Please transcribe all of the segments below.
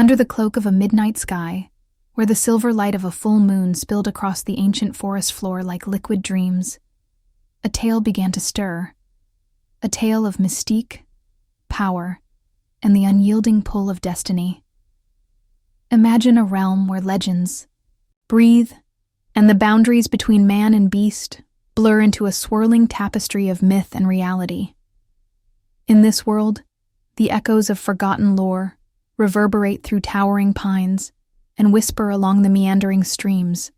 Under the cloak of a midnight sky, where the silver light of a full moon spilled across the ancient forest floor like liquid dreams, a tale began to stir, a tale of mystique, power, and the unyielding pull of destiny. Imagine a realm where legends breathe, and the boundaries between man and beast blur into a swirling tapestry of myth and reality. In this world, the echoes of forgotten lore reverberate through towering pines and whisper along the meandering streams,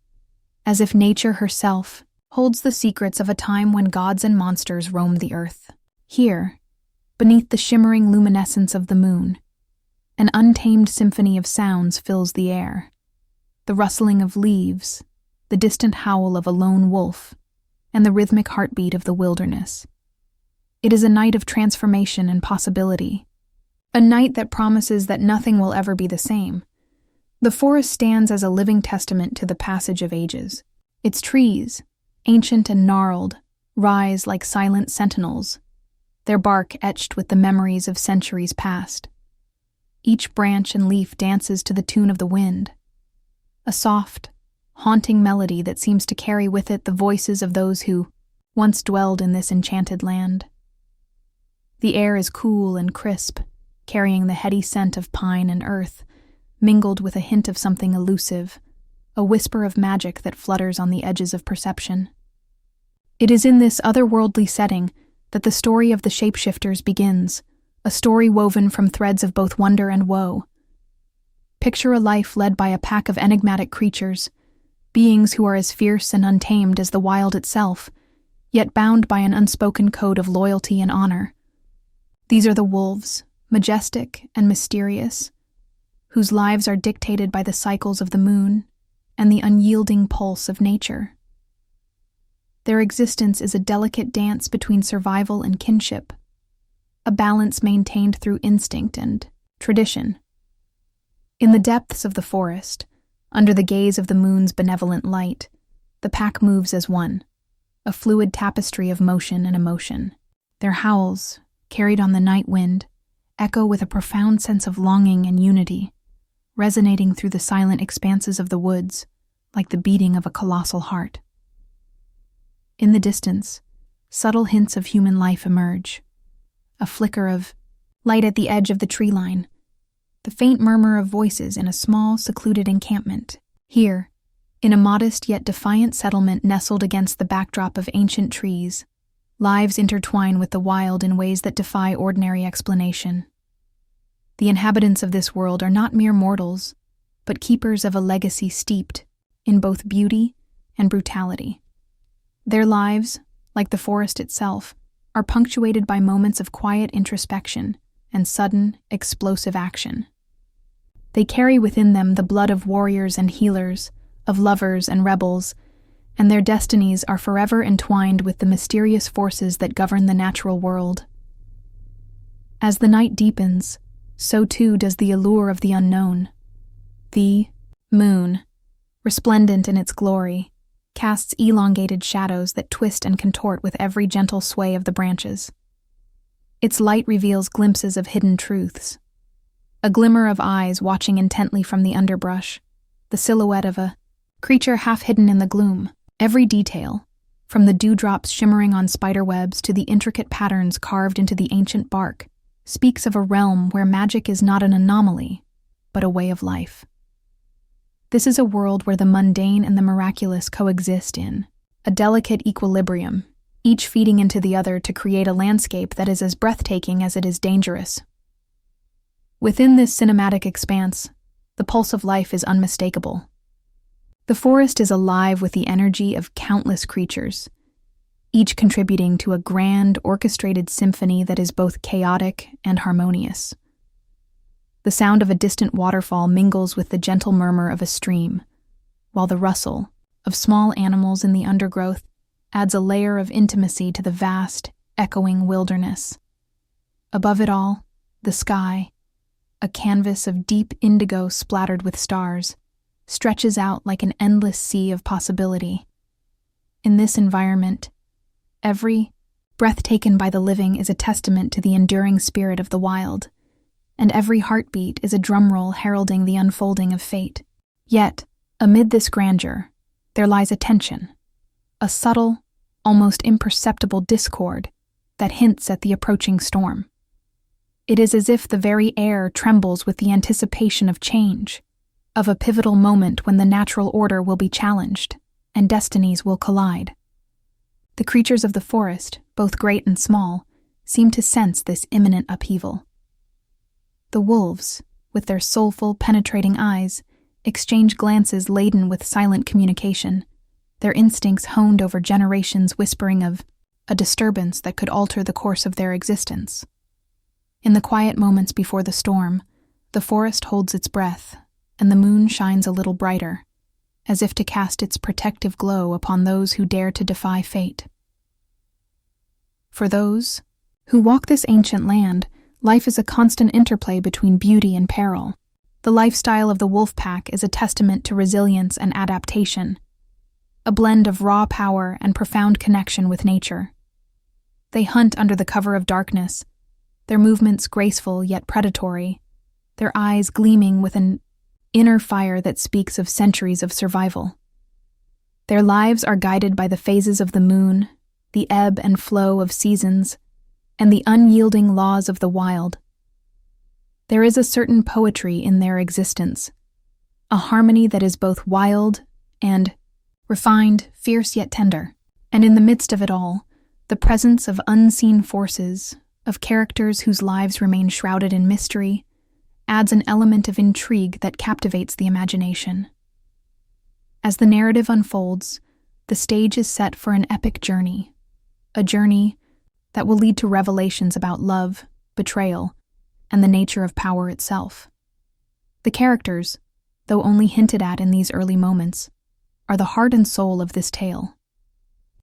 as if nature herself holds the secrets of a time when gods and monsters roamed the earth. Here, beneath the shimmering luminescence of the moon, an untamed symphony of sounds fills the air. The rustling of leaves, the distant howl of a lone wolf, and the rhythmic heartbeat of the wilderness. It is a night of transformation and possibility, a night that promises that nothing will ever be the same. The forest stands as a living testament to the passage of ages. Its trees, ancient and gnarled, rise like silent sentinels, their bark etched with the memories of centuries past. Each branch and leaf dances to the tune of the wind, a soft, haunting melody that seems to carry with it the voices of those who once dwelled in this enchanted land. The air is cool and crisp, carrying the heady scent of pine and earth, mingled with a hint of something elusive, a whisper of magic that flutters on the edges of perception. It is in this otherworldly setting that the story of the shapeshifters begins, a story woven from threads of both wonder and woe. Picture a life led by a pack of enigmatic creatures, beings who are as fierce and untamed as the wild itself, yet bound by an unspoken code of loyalty and honor. These are the wolves, majestic and mysterious, whose lives are dictated by the cycles of the moon and the unyielding pulse of nature. Their existence is a delicate dance between survival and kinship, a balance maintained through instinct and tradition. In the depths of the forest, under the gaze of the moon's benevolent light, the pack moves as one, a fluid tapestry of motion and emotion. Their howls, carried on the night wind, echo with a profound sense of longing and unity, resonating through the silent expanses of the woods like the beating of a colossal heart. In the distance, subtle hints of human life emerge, a flicker of light at the edge of the tree line, the faint murmur of voices in a small, secluded encampment. Here, in a modest yet defiant settlement nestled against the backdrop of ancient trees, lives intertwine with the wild in ways that defy ordinary explanation. The inhabitants of this world are not mere mortals, but keepers of a legacy steeped in both beauty and brutality. Their lives, like the forest itself, are punctuated by moments of quiet introspection and sudden, explosive action. They carry within them the blood of warriors and healers, of lovers and rebels, and their destinies are forever entwined with the mysterious forces that govern the natural world. As the night deepens, so too does the allure of the unknown. The moon, resplendent in its glory, casts elongated shadows that twist and contort with every gentle sway of the branches. Its light reveals glimpses of hidden truths. A glimmer of eyes watching intently from the underbrush, the silhouette of a creature half hidden in the gloom. Every detail, from the dewdrops shimmering on spiderwebs to the intricate patterns carved into the ancient bark, speaks of a realm where magic is not an anomaly, but a way of life. This is a world where the mundane and the miraculous coexist in a delicate equilibrium, each feeding into the other to create a landscape that is as breathtaking as it is dangerous. Within this cinematic expanse, the pulse of life is unmistakable. The forest is alive with the energy of countless creatures, each contributing to a grand, orchestrated symphony that is both chaotic and harmonious. The sound of a distant waterfall mingles with the gentle murmur of a stream, while the rustle of small animals in the undergrowth adds a layer of intimacy to the vast, echoing wilderness. Above it all, the sky, a canvas of deep indigo splattered with stars, stretches out like an endless sea of possibility. In this environment, every breath taken by the living is a testament to the enduring spirit of the wild, and every heartbeat is a drumroll heralding the unfolding of fate. Yet, amid this grandeur, there lies a tension, a subtle, almost imperceptible discord that hints at the approaching storm. It is as if the very air trembles with the anticipation of change, of a pivotal moment when the natural order will be challenged and destinies will collide. The creatures of the forest, both great and small, seem to sense this imminent upheaval. The wolves, with their soulful, penetrating eyes, exchange glances laden with silent communication, their instincts honed over generations whispering of a disturbance that could alter the course of their existence. In the quiet moments before the storm, the forest holds its breath, and the moon shines a little brighter, as if to cast its protective glow upon those who dare to defy fate. For those who walk this ancient land, life is a constant interplay between beauty and peril. The lifestyle of the wolf pack is a testament to resilience and adaptation, a blend of raw power and profound connection with nature. They hunt under the cover of darkness, their movements graceful yet predatory, their eyes gleaming with an inner fire that speaks of centuries of survival. Their lives are guided by the phases of the moon, the ebb and flow of seasons, and the unyielding laws of the wild. There is a certain poetry in their existence, a harmony that is both wild and refined, fierce yet tender. And in the midst of it all, the presence of unseen forces, of characters whose lives remain shrouded in mystery, adds an element of intrigue that captivates the imagination. As the narrative unfolds, the stage is set for an epic journey, a journey that will lead to revelations about love, betrayal, and the nature of power itself. The characters, though only hinted at in these early moments, are the heart and soul of this tale.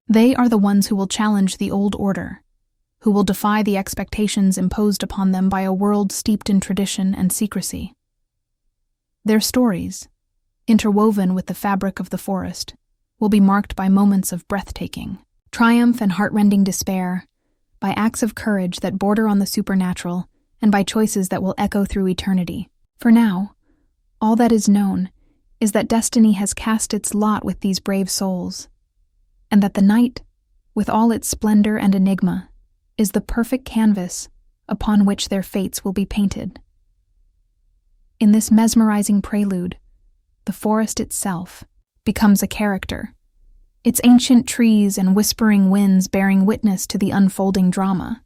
They are the ones who will challenge the old order, who will defy the expectations imposed upon them by a world steeped in tradition and secrecy. Their stories, interwoven with the fabric of the forest, will be marked by moments of breathtaking triumph and heartrending despair, by acts of courage that border on the supernatural, and by choices that will echo through eternity. For now, all that is known is that destiny has cast its lot with these brave souls, and that the night, with all its splendor and enigma, is the perfect canvas upon which their fates will be painted. In this mesmerizing prelude, the forest itself becomes a character, its ancient trees and whispering winds bearing witness to the unfolding drama.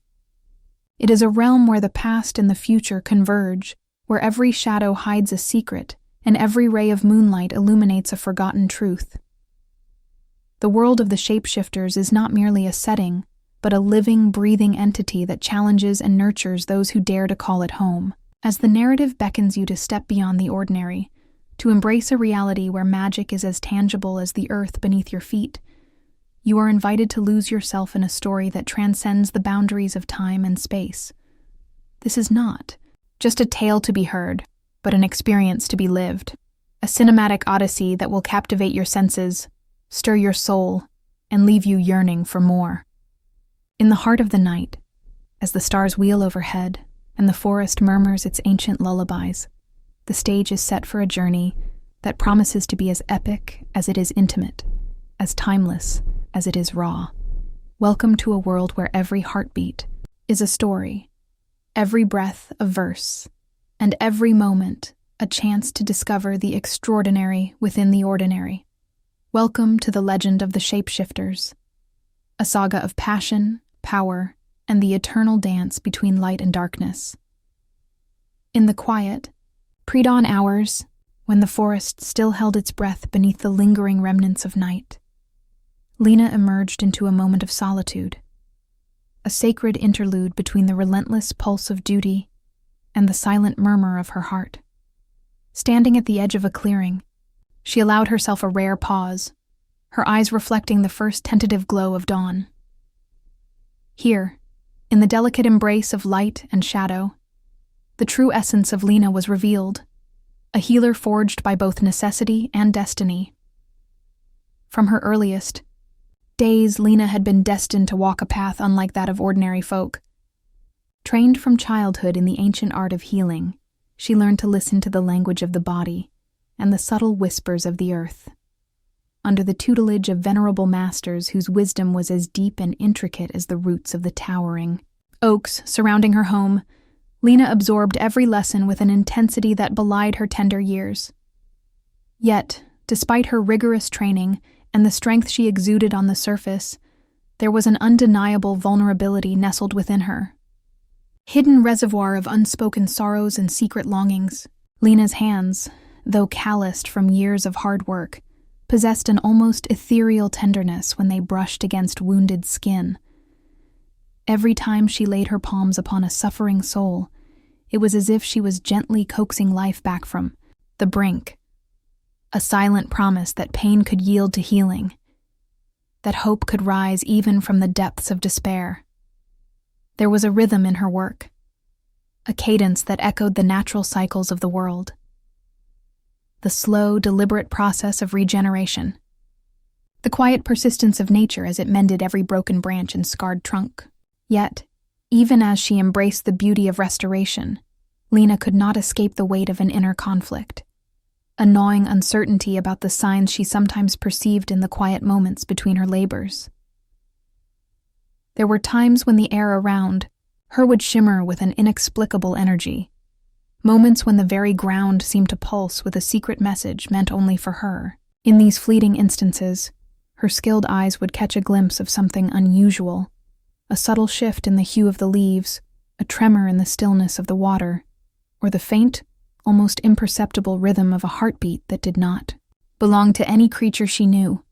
It is a realm where the past and the future converge, where every shadow hides a secret, and every ray of moonlight illuminates a forgotten truth. The world of the shapeshifters is not merely a setting, but a living, breathing entity that challenges and nurtures those who dare to call it home. As the narrative beckons you to step beyond the ordinary, to embrace a reality where magic is as tangible as the earth beneath your feet, you are invited to lose yourself in a story that transcends the boundaries of time and space. This is not just a tale to be heard, but an experience to be lived, a cinematic odyssey that will captivate your senses, stir your soul, and leave you yearning for more. In the heart of the night, as the stars wheel overhead and the forest murmurs its ancient lullabies, the stage is set for a journey that promises to be as epic as it is intimate, as timeless as it is raw. Welcome to a world where every heartbeat is a story, every breath a verse, and every moment a chance to discover the extraordinary within the ordinary. Welcome to the legend of the Shapeshifters, a saga of passion, power, and the eternal dance between light and darkness. In the quiet, pre-dawn hours, when the forest still held its breath beneath the lingering remnants of night, Lena emerged into a moment of solitude, a sacred interlude between the relentless pulse of duty and the silent murmur of her heart. Standing at the edge of a clearing, she allowed herself a rare pause, her eyes reflecting the first tentative glow of dawn. Here, in the delicate embrace of light and shadow, the true essence of Lena was revealed, a healer forged by both necessity and destiny. From her earliest days, Lena had been destined to walk a path unlike that of ordinary folk. Trained from childhood in the ancient art of healing, she learned to listen to the language of the body and the subtle whispers of the earth. Under the tutelage of venerable masters whose wisdom was as deep and intricate as the roots of the towering oaks surrounding her home, Lena absorbed every lesson with an intensity that belied her tender years. Yet, despite her rigorous training and the strength she exuded on the surface, there was an undeniable vulnerability nestled within her. Hidden reservoir of unspoken sorrows and secret longings. Lena's hands, though calloused from years of hard work, possessed an almost ethereal tenderness when they brushed against wounded skin. Every time she laid her palms upon a suffering soul, it was as if she was gently coaxing life back from the brink, a silent promise that pain could yield to healing, that hope could rise even from the depths of despair. There was a rhythm in her work, a cadence that echoed the natural cycles of the world. The slow, deliberate process of regeneration. The quiet persistence of nature as it mended every broken branch and scarred trunk. Yet, even as she embraced the beauty of restoration, Lena could not escape the weight of an inner conflict, a gnawing uncertainty about the signs she sometimes perceived in the quiet moments between her labors. There were times when the air around her would shimmer with an inexplicable energy, moments when the very ground seemed to pulse with a secret message meant only for her. In these fleeting instances, her skilled eyes would catch a glimpse of something unusual, a subtle shift in the hue of the leaves, a tremor in the stillness of the water, or the faint, almost imperceptible rhythm of a heartbeat that did not belong to any creature she knew.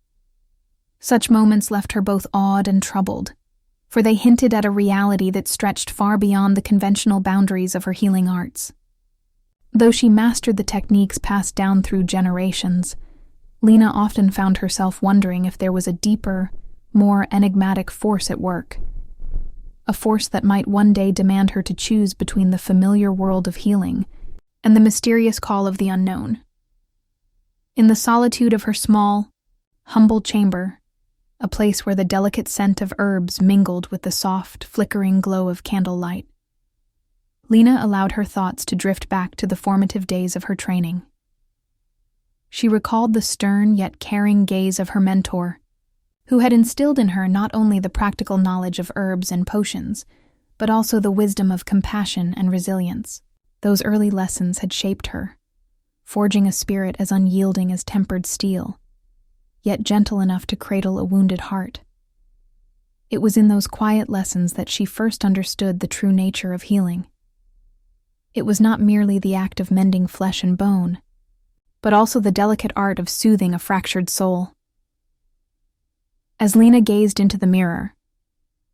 Such moments left her both awed and troubled, for they hinted at a reality that stretched far beyond the conventional boundaries of her healing arts. Though she mastered the techniques passed down through generations, Lena often found herself wondering if there was a deeper, more enigmatic force at work, a force that might one day demand her to choose between the familiar world of healing and the mysterious call of the unknown. In the solitude of her small, humble chamber, a place where the delicate scent of herbs mingled with the soft, flickering glow of candlelight, Lena allowed her thoughts to drift back to the formative days of her training. She recalled the stern yet caring gaze of her mentor, who had instilled in her not only the practical knowledge of herbs and potions, but also the wisdom of compassion and resilience. Those early lessons had shaped her, forging a spirit as unyielding as tempered steel, yet gentle enough to cradle a wounded heart. It was in those quiet lessons that she first understood the true nature of healing. It was not merely the act of mending flesh and bone, but also the delicate art of soothing a fractured soul. As Lena gazed into the mirror,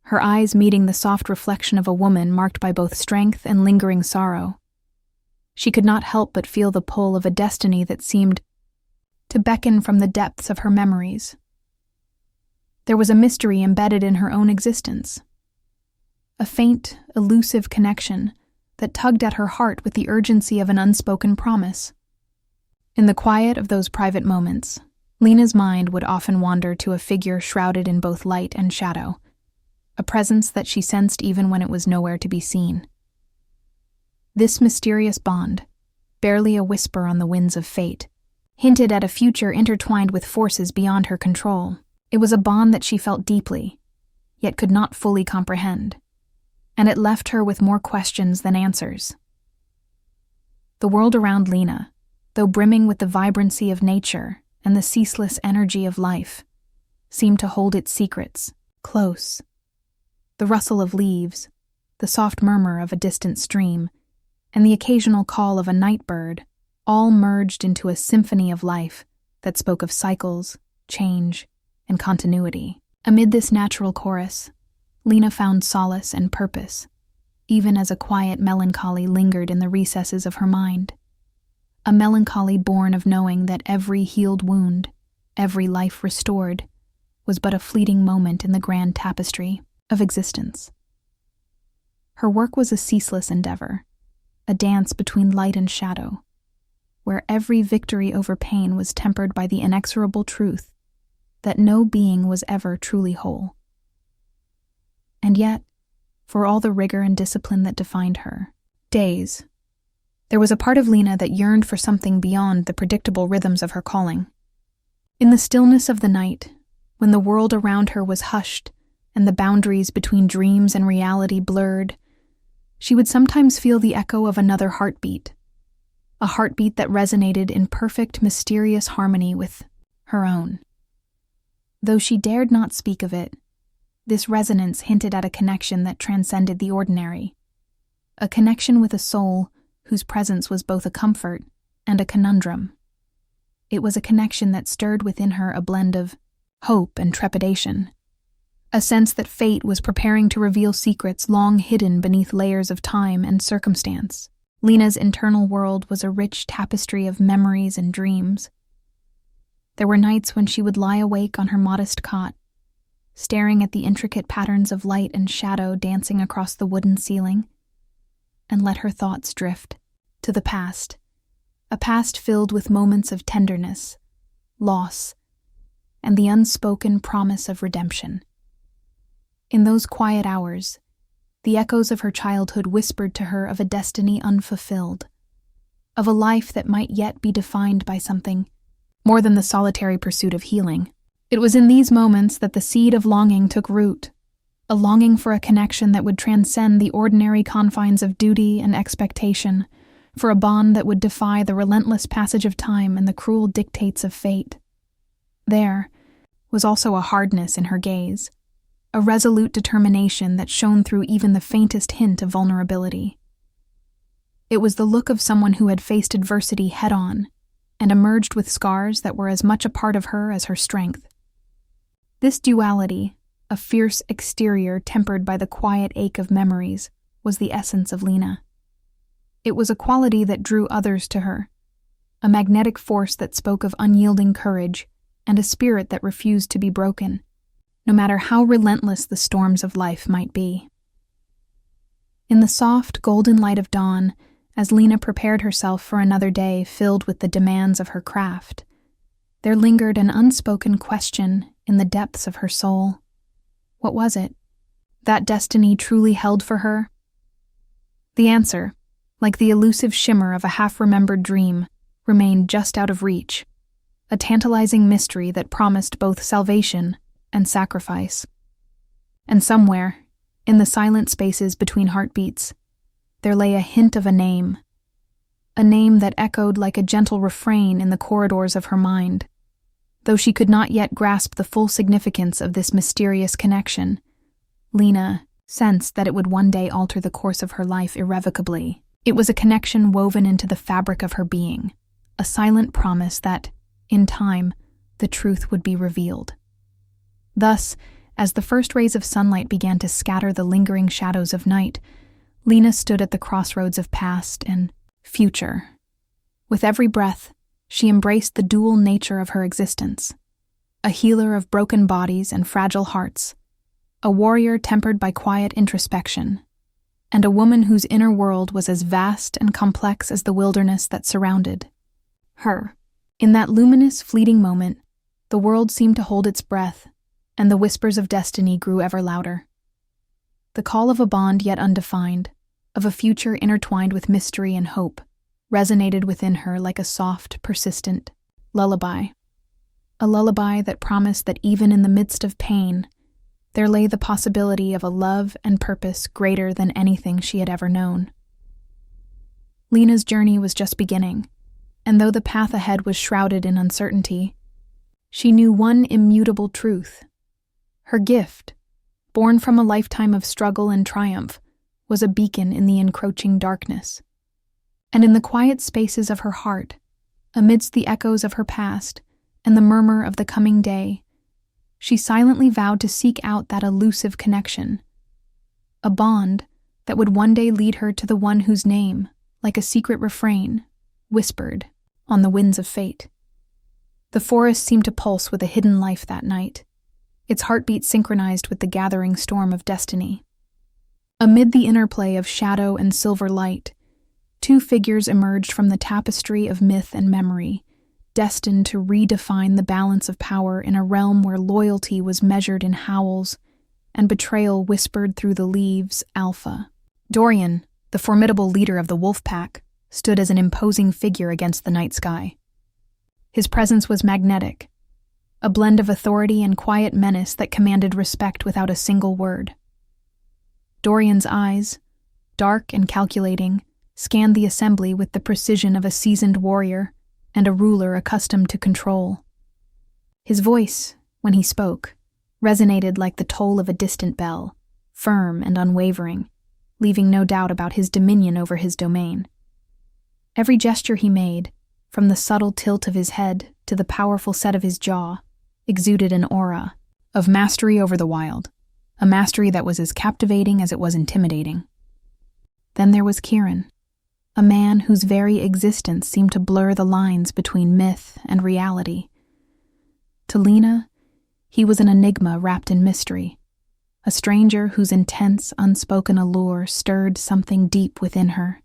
her eyes meeting the soft reflection of a woman marked by both strength and lingering sorrow, she could not help but feel the pull of a destiny that seemed to beckon from the depths of her memories. There was a mystery embedded in her own existence, a faint, elusive connection that tugged at her heart with the urgency of an unspoken promise. In the quiet of those private moments, Lena's mind would often wander to a figure shrouded in both light and shadow, a presence that she sensed even when it was nowhere to be seen. This mysterious bond, barely a whisper on the winds of fate, hinted at a future intertwined with forces beyond her control. It was a bond that she felt deeply, yet could not fully comprehend, and it left her with more questions than answers. The world around Lena, though brimming with the vibrancy of nature and the ceaseless energy of life, seemed to hold its secrets close. The rustle of leaves, the soft murmur of a distant stream, and the occasional call of a night bird all merged into a symphony of life that spoke of cycles, change, and continuity. Amid this natural chorus, Lena found solace and purpose, even as a quiet melancholy lingered in the recesses of her mind. A melancholy born of knowing that every healed wound, every life restored, was but a fleeting moment in the grand tapestry of existence. Her work was a ceaseless endeavor, a dance between light and shadow, where every victory over pain was tempered by the inexorable truth that no being was ever truly whole. And yet, for all the rigor and discipline that defined her. Days. There was a part of Lena that yearned for something beyond the predictable rhythms of her calling. In the stillness of the night, when the world around her was hushed and the boundaries between dreams and reality blurred, she would sometimes feel the echo of another heartbeat, a heartbeat that resonated in perfect, mysterious harmony with her own. Though she dared not speak of it, this resonance hinted at a connection that transcended the ordinary, a connection with a soul whose presence was both a comfort and a conundrum. It was a connection that stirred within her a blend of hope and trepidation, a sense that fate was preparing to reveal secrets long hidden beneath layers of time and circumstance. Lena's internal world was a rich tapestry of memories and dreams. There were nights when she would lie awake on her modest cot, staring at the intricate patterns of light and shadow dancing across the wooden ceiling, and let her thoughts drift to the past, a past filled with moments of tenderness, loss, and the unspoken promise of redemption. In those quiet hours, the echoes of her childhood whispered to her of a destiny unfulfilled, of a life that might yet be defined by something more than the solitary pursuit of healing. It was in these moments that the seed of longing took root, a longing for a connection that would transcend the ordinary confines of duty and expectation, for a bond that would defy the relentless passage of time and the cruel dictates of fate. There was also a hardness in her gaze, a resolute determination that shone through even the faintest hint of vulnerability. It was the look of someone who had faced adversity head-on and emerged with scars that were as much a part of her as her strength. This duality, a fierce exterior tempered by the quiet ache of memories, was the essence of Lena. It was a quality that drew others to her, a magnetic force that spoke of unyielding courage and a spirit that refused to be broken, no matter how relentless the storms of life might be. In the soft, golden light of dawn, as Lena prepared herself for another day filled with the demands of her craft, there lingered an unspoken question in the depths of her soul. What was it that destiny truly held for her? The answer, like the elusive shimmer of a half-remembered dream, remained just out of reach, a tantalizing mystery that promised both salvation and sacrifice. And somewhere, in the silent spaces between heartbeats, there lay a hint of a name that echoed like a gentle refrain in the corridors of her mind. Though she could not yet grasp the full significance of this mysterious connection, Lena sensed that it would one day alter the course of her life irrevocably. It was a connection woven into the fabric of her being, a silent promise that, in time, the truth would be revealed. Thus, as the first rays of sunlight began to scatter the lingering shadows of night, Lena stood at the crossroads of past and future. With every breath, she embraced the dual nature of her existence, a healer of broken bodies and fragile hearts, a warrior tempered by quiet introspection, and a woman whose inner world was as vast and complex as the wilderness that surrounded her. In that luminous, fleeting moment, the world seemed to hold its breath, and the whispers of destiny grew ever louder. The call of a bond yet undefined, of a future intertwined with mystery and hope, resonated within her like a soft, persistent lullaby. A lullaby that promised that even in the midst of pain, there lay the possibility of a love and purpose greater than anything she had ever known. Lena's journey was just beginning, and though the path ahead was shrouded in uncertainty, she knew one immutable truth. Her gift, born from a lifetime of struggle and triumph, was a beacon in the encroaching darkness. And in the quiet spaces of her heart, amidst the echoes of her past and the murmur of the coming day, she silently vowed to seek out that elusive connection, a bond that would one day lead her to the one whose name, like a secret refrain, whispered on the winds of fate. The forest seemed to pulse with a hidden life that night, its heartbeat synchronized with the gathering storm of destiny. Amid the interplay of shadow and silver light, two figures emerged from the tapestry of myth and memory, destined to redefine the balance of power in a realm where loyalty was measured in howls and betrayal whispered through the leaves, Alpha. Dorian, the formidable leader of the wolf pack, stood as an imposing figure against the night sky. His presence was magnetic, a blend of authority and quiet menace that commanded respect without a single word. Dorian's eyes, dark and calculating, scanned the assembly with the precision of a seasoned warrior and a ruler accustomed to control. His voice, when he spoke, resonated like the toll of a distant bell, firm and unwavering, leaving no doubt about his dominion over his domain. Every gesture he made, from the subtle tilt of his head to the powerful set of his jaw, exuded an aura of mastery over the wild, a mastery that was as captivating as it was intimidating. Then there was Kieran, a man whose very existence seemed to blur the lines between myth and reality. To Lena, he was an enigma wrapped in mystery, a stranger whose intense, unspoken allure stirred something deep within her.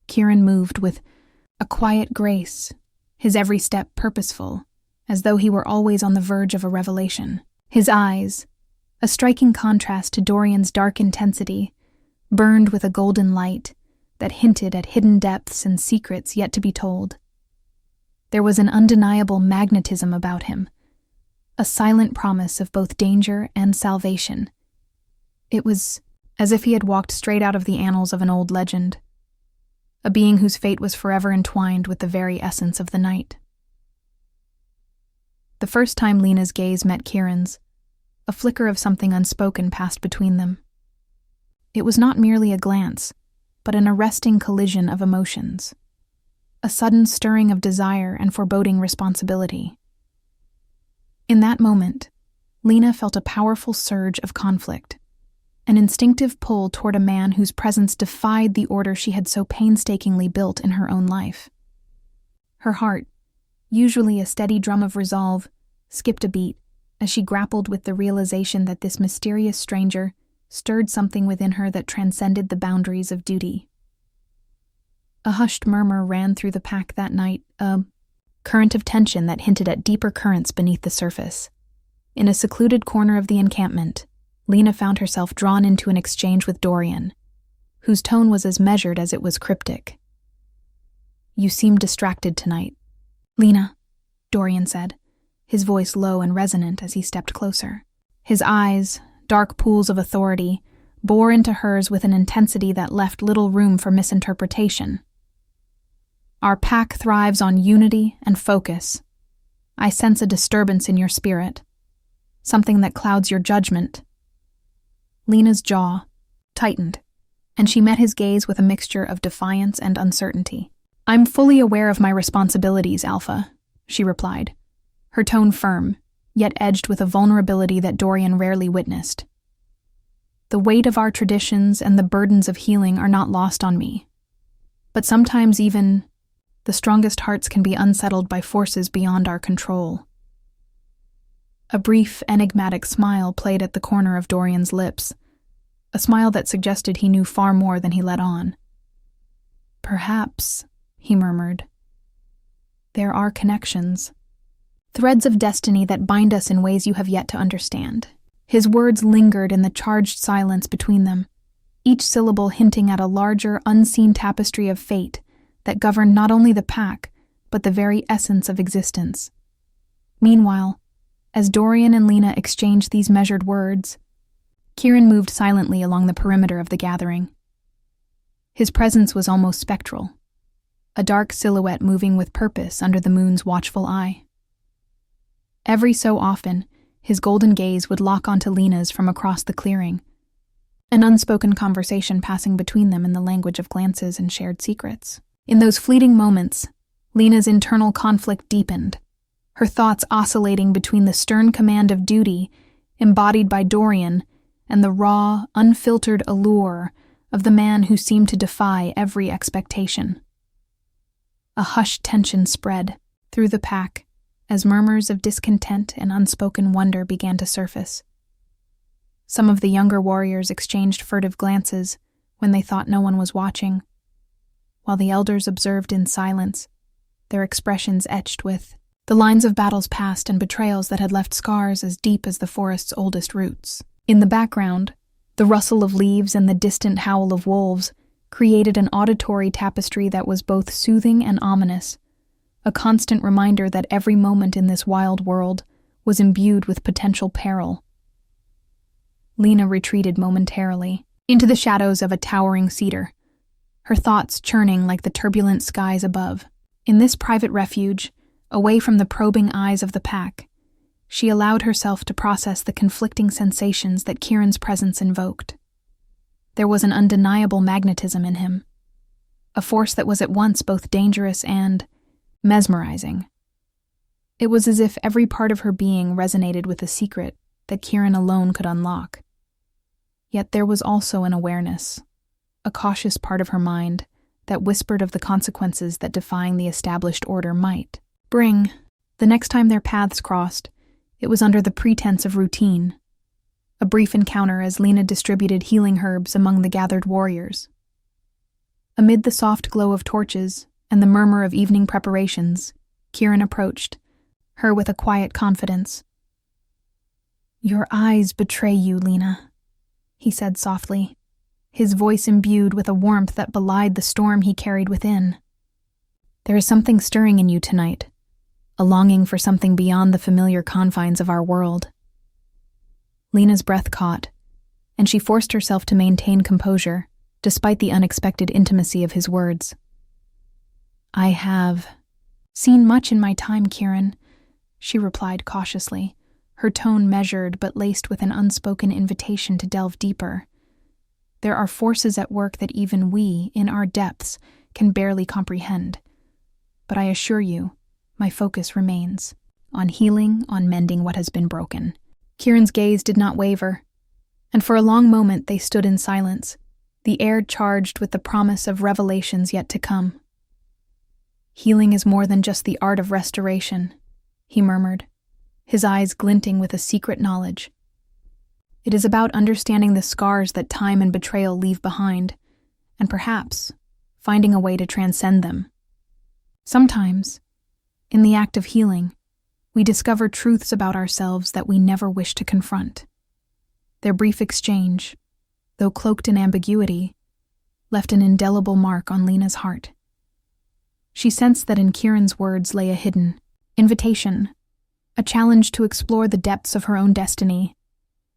Kieran moved with a quiet grace, his every step purposeful, as though he were always on the verge of a revelation. His eyes, a striking contrast to Dorian's dark intensity, burned with a golden light that hinted at hidden depths and secrets yet to be told. There was an undeniable magnetism about him, a silent promise of both danger and salvation. It was as if he had walked straight out of the annals of an old legend, a being whose fate was forever entwined with the very essence of the night. The first time Lena's gaze met Kieran's, a flicker of something unspoken passed between them. It was not merely a glance, but an arresting collision of emotions, a sudden stirring of desire and foreboding responsibility. In that moment, Lena felt a powerful surge of conflict, an instinctive pull toward a man whose presence defied the order she had so painstakingly built in her own life. Her heart, usually a steady drum of resolve, skipped a beat as she grappled with the realization that this mysterious stranger stirred something within her that transcended the boundaries of duty. A hushed murmur ran through the pack that night, a current of tension that hinted at deeper currents beneath the surface. In a secluded corner of the encampment, Lena found herself drawn into an exchange with Dorian, whose tone was as measured as it was cryptic. "You seem distracted tonight." "Lena," Dorian said, his voice low and resonant as he stepped closer. His eyes, dark pools of authority, bore into hers with an intensity that left little room for misinterpretation. "Our pack thrives on unity and focus. I sense a disturbance in your spirit, something that clouds your judgment." Lena's jaw tightened, and she met his gaze with a mixture of defiance and uncertainty. "I'm fully aware of my responsibilities, Alpha," she replied, her tone firm, yet edged with a vulnerability that Dorian rarely witnessed. "The weight of our traditions and the burdens of healing are not lost on me. But sometimes even the strongest hearts can be unsettled by forces beyond our control." A brief, enigmatic smile played at the corner of Dorian's lips, a smile that suggested he knew far more than he let on. "Perhaps," he murmured, "there are connections. Threads of destiny that bind us in ways you have yet to understand." His words lingered in the charged silence between them, each syllable hinting at a larger, unseen tapestry of fate that governed not only the pack, but the very essence of existence. Meanwhile, as Dorian and Lena exchanged these measured words, Kieran moved silently along the perimeter of the gathering. His presence was almost spectral, a dark silhouette moving with purpose under the moon's watchful eye. Every so often, his golden gaze would lock onto Lena's from across the clearing, an unspoken conversation passing between them in the language of glances and shared secrets. In those fleeting moments, Lena's internal conflict deepened, her thoughts oscillating between the stern command of duty, embodied by Dorian, and the raw, unfiltered allure of the man who seemed to defy every expectation. A hushed tension spread through the pack as murmurs of discontent and unspoken wonder began to surface. Some of the younger warriors exchanged furtive glances when they thought no one was watching, while the elders observed in silence, their expressions etched with the lines of battles past and betrayals that had left scars as deep as the forest's oldest roots. In the background, the rustle of leaves and the distant howl of wolves created an auditory tapestry that was both soothing and ominous, a constant reminder that every moment in this wild world was imbued with potential peril. Lena retreated momentarily into the shadows of a towering cedar, her thoughts churning like the turbulent skies above. In this private refuge, away from the probing eyes of the pack, she allowed herself to process the conflicting sensations that Kieran's presence invoked. There was an undeniable magnetism in him, a force that was at once both dangerous and mesmerizing. It was as if every part of her being resonated with a secret that Kieran alone could unlock. Yet there was also an awareness, a cautious part of her mind that whispered of the consequences that defying the established order might bring. The next time their paths crossed, it was under the pretense of routine, a brief encounter as Lena distributed healing herbs among the gathered warriors. Amid the soft glow of torches and the murmur of evening preparations, Kieran approached, her with a quiet confidence. "Your eyes betray you, Lena," he said softly, his voice imbued with a warmth that belied the storm he carried within. "There is something stirring in you tonight, a longing for something beyond the familiar confines of our world." Lena's breath caught, and she forced herself to maintain composure, despite the unexpected intimacy of his words. "I have seen much in my time, Kieran," she replied cautiously, her tone measured but laced with an unspoken invitation to delve deeper. "There are forces at work that even we, in our depths, can barely comprehend. But I assure you, my focus remains on healing, on mending what has been broken." Kieran's gaze did not waver, and for a long moment they stood in silence, the air charged with the promise of revelations yet to come. "Healing is more than just the art of restoration," he murmured, his eyes glinting with a secret knowledge. "It is about understanding the scars that time and betrayal leave behind, and perhaps finding a way to transcend them. Sometimes, in the act of healing, we discover truths about ourselves that we never wish to confront." Their brief exchange, though cloaked in ambiguity, left an indelible mark on Lena's heart. She sensed that in Kieran's words lay a hidden invitation, a challenge to explore the depths of her own destiny,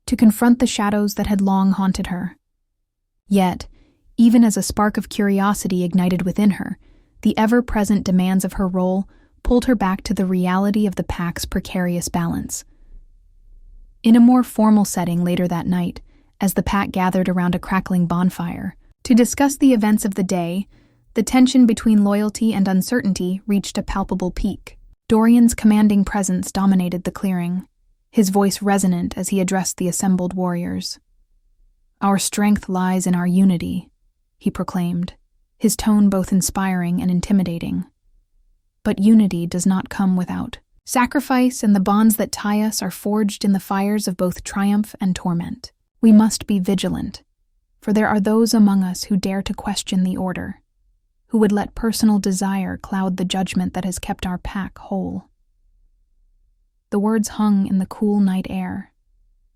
to confront the shadows that had long haunted her. Yet, even as a spark of curiosity ignited within her, the ever-present demands of her role pulled her back to the reality of the pack's precarious balance. In a more formal setting later that night, as the pack gathered around a crackling bonfire to discuss the events of the day, the tension between loyalty and uncertainty reached a palpable peak. Dorian's commanding presence dominated the clearing, his voice resonant as he addressed the assembled warriors. "Our strength lies in our unity," he proclaimed, his tone both inspiring and intimidating. "But unity does not come without sacrifice, and the bonds that tie us are forged in the fires of both triumph and torment. We must be vigilant, for there are those among us who dare to question the order, who would let personal desire cloud the judgment that has kept our pack whole." The words hung in the cool night air,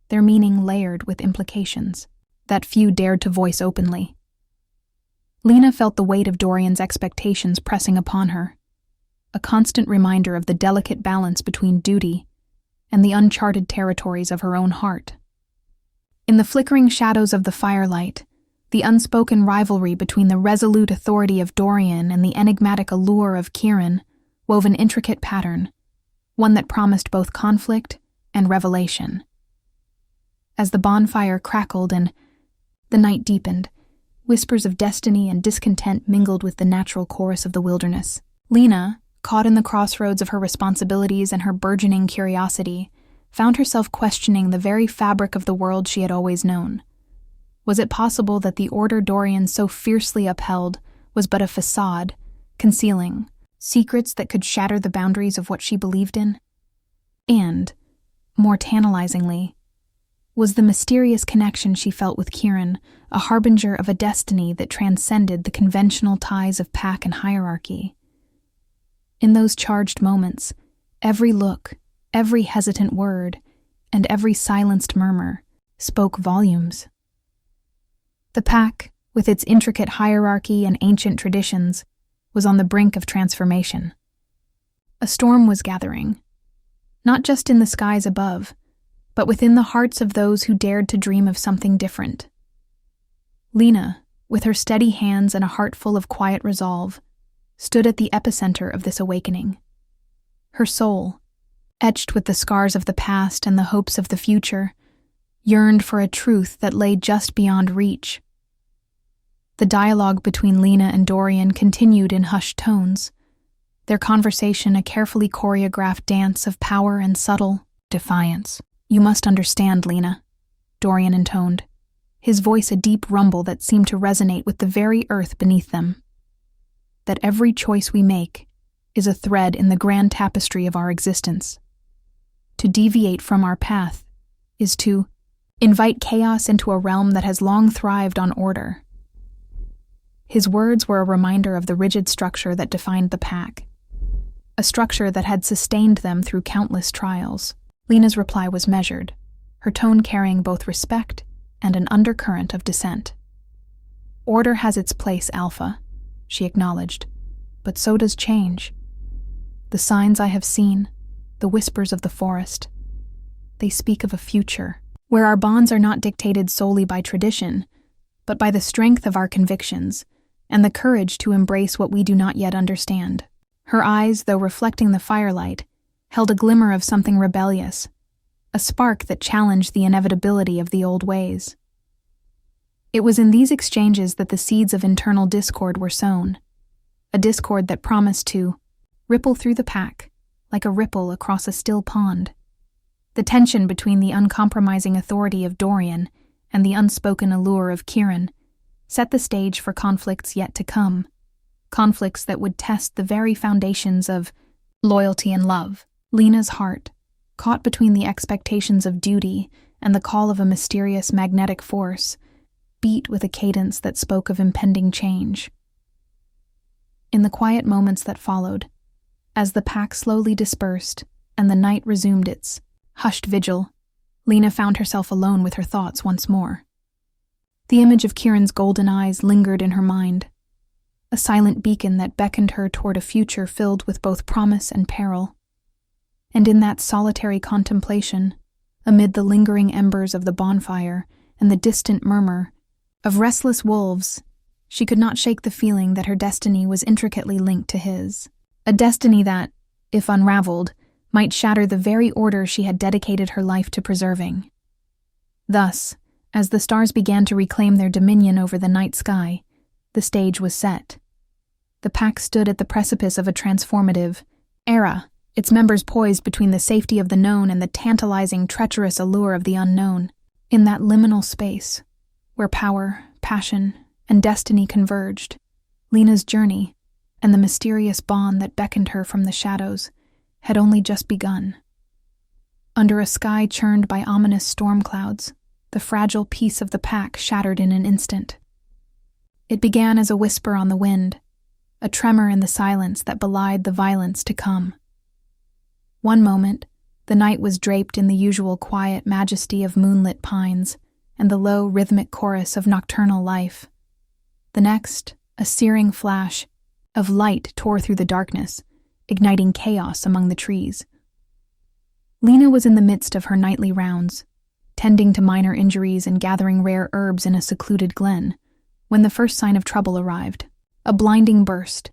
their meaning layered with implications that few dared to voice openly. Lena felt the weight of Dorian's expectations pressing upon her, a constant reminder of the delicate balance between duty and the uncharted territories of her own heart. In the flickering shadows of the firelight, the unspoken rivalry between the resolute authority of Dorian and the enigmatic allure of Kieran wove an intricate pattern, one that promised both conflict and revelation. As the bonfire crackled and the night deepened, whispers of destiny and discontent mingled with the natural chorus of the wilderness. Lena, caught in the crossroads of her responsibilities and her burgeoning curiosity, found herself questioning the very fabric of the world she had always known. Was it possible that the order Dorian so fiercely upheld was but a facade, concealing secrets that could shatter the boundaries of what she believed in? And, more tantalizingly, was the mysterious connection she felt with Kieran a harbinger of a destiny that transcended the conventional ties of pack and hierarchy? In those charged moments, every look, every hesitant word, and every silenced murmur spoke volumes. The pack, with its intricate hierarchy and ancient traditions, was on the brink of transformation. A storm was gathering, not just in the skies above, but within the hearts of those who dared to dream of something different. Lena, with her steady hands and a heart full of quiet resolve, stood at the epicenter of this awakening. Her soul, etched with the scars of the past and the hopes of the future, yearned for a truth that lay just beyond reach. The dialogue between Lena and Dorian continued in hushed tones, their conversation a carefully choreographed dance of power and subtle defiance. "You must understand, Lena," Dorian intoned, his voice a deep rumble that seemed to resonate with the very earth beneath them, "that every choice we make is a thread in the grand tapestry of our existence. To deviate from our path is to invite chaos into a realm that has long thrived on order." His words were a reminder of the rigid structure that defined the pack, a structure that had sustained them through countless trials. Lena's reply was measured, her tone carrying both respect and an undercurrent of dissent. "Order has its place, Alpha," she acknowledged, "but so does change. The signs I have seen, the whispers of the forest, they speak of a future where our bonds are not dictated solely by tradition, but by the strength of our convictions and the courage to embrace what we do not yet understand." Her eyes, though reflecting the firelight, held a glimmer of something rebellious, a spark that challenged the inevitability of the old ways. It was in these exchanges that the seeds of internal discord were sown, a discord that promised to ripple through the pack, like a ripple across a still pond. The tension between the uncompromising authority of Dorian and the unspoken allure of Kieran set the stage for conflicts yet to come, conflicts that would test the very foundations of loyalty and love. Lena's heart, caught between the expectations of duty and the call of a mysterious magnetic force, beat with a cadence that spoke of impending change. In the quiet moments that followed, as the pack slowly dispersed and the night resumed its hushed vigil, Lena found herself alone with her thoughts once more. The image of Kieran's golden eyes lingered in her mind, a silent beacon that beckoned her toward a future filled with both promise and peril. And in that solitary contemplation, amid the lingering embers of the bonfire and the distant murmur of restless wolves, she could not shake the feeling that her destiny was intricately linked to his. A destiny that, if unraveled, might shatter the very order she had dedicated her life to preserving. Thus, as the stars began to reclaim their dominion over the night sky, the stage was set. The pack stood at the precipice of a transformative era, its members poised between the safety of the known and the tantalizing, treacherous allure of the unknown. In that liminal space, where power, passion, and destiny converged, Lena's journey, and the mysterious bond that beckoned her from the shadows, had only just begun. Under a sky churned by ominous storm clouds, the fragile peace of the pack shattered in an instant. It began as a whisper on the wind, a tremor in the silence that belied the violence to come. One moment, the night was draped in the usual quiet majesty of moonlit pines and the low rhythmic chorus of nocturnal life. The next, a searing flash of light tore through the darkness, igniting chaos among the trees. Lena was in the midst of her nightly rounds, tending to minor injuries and gathering rare herbs in a secluded glen, when the first sign of trouble arrived. A blinding burst,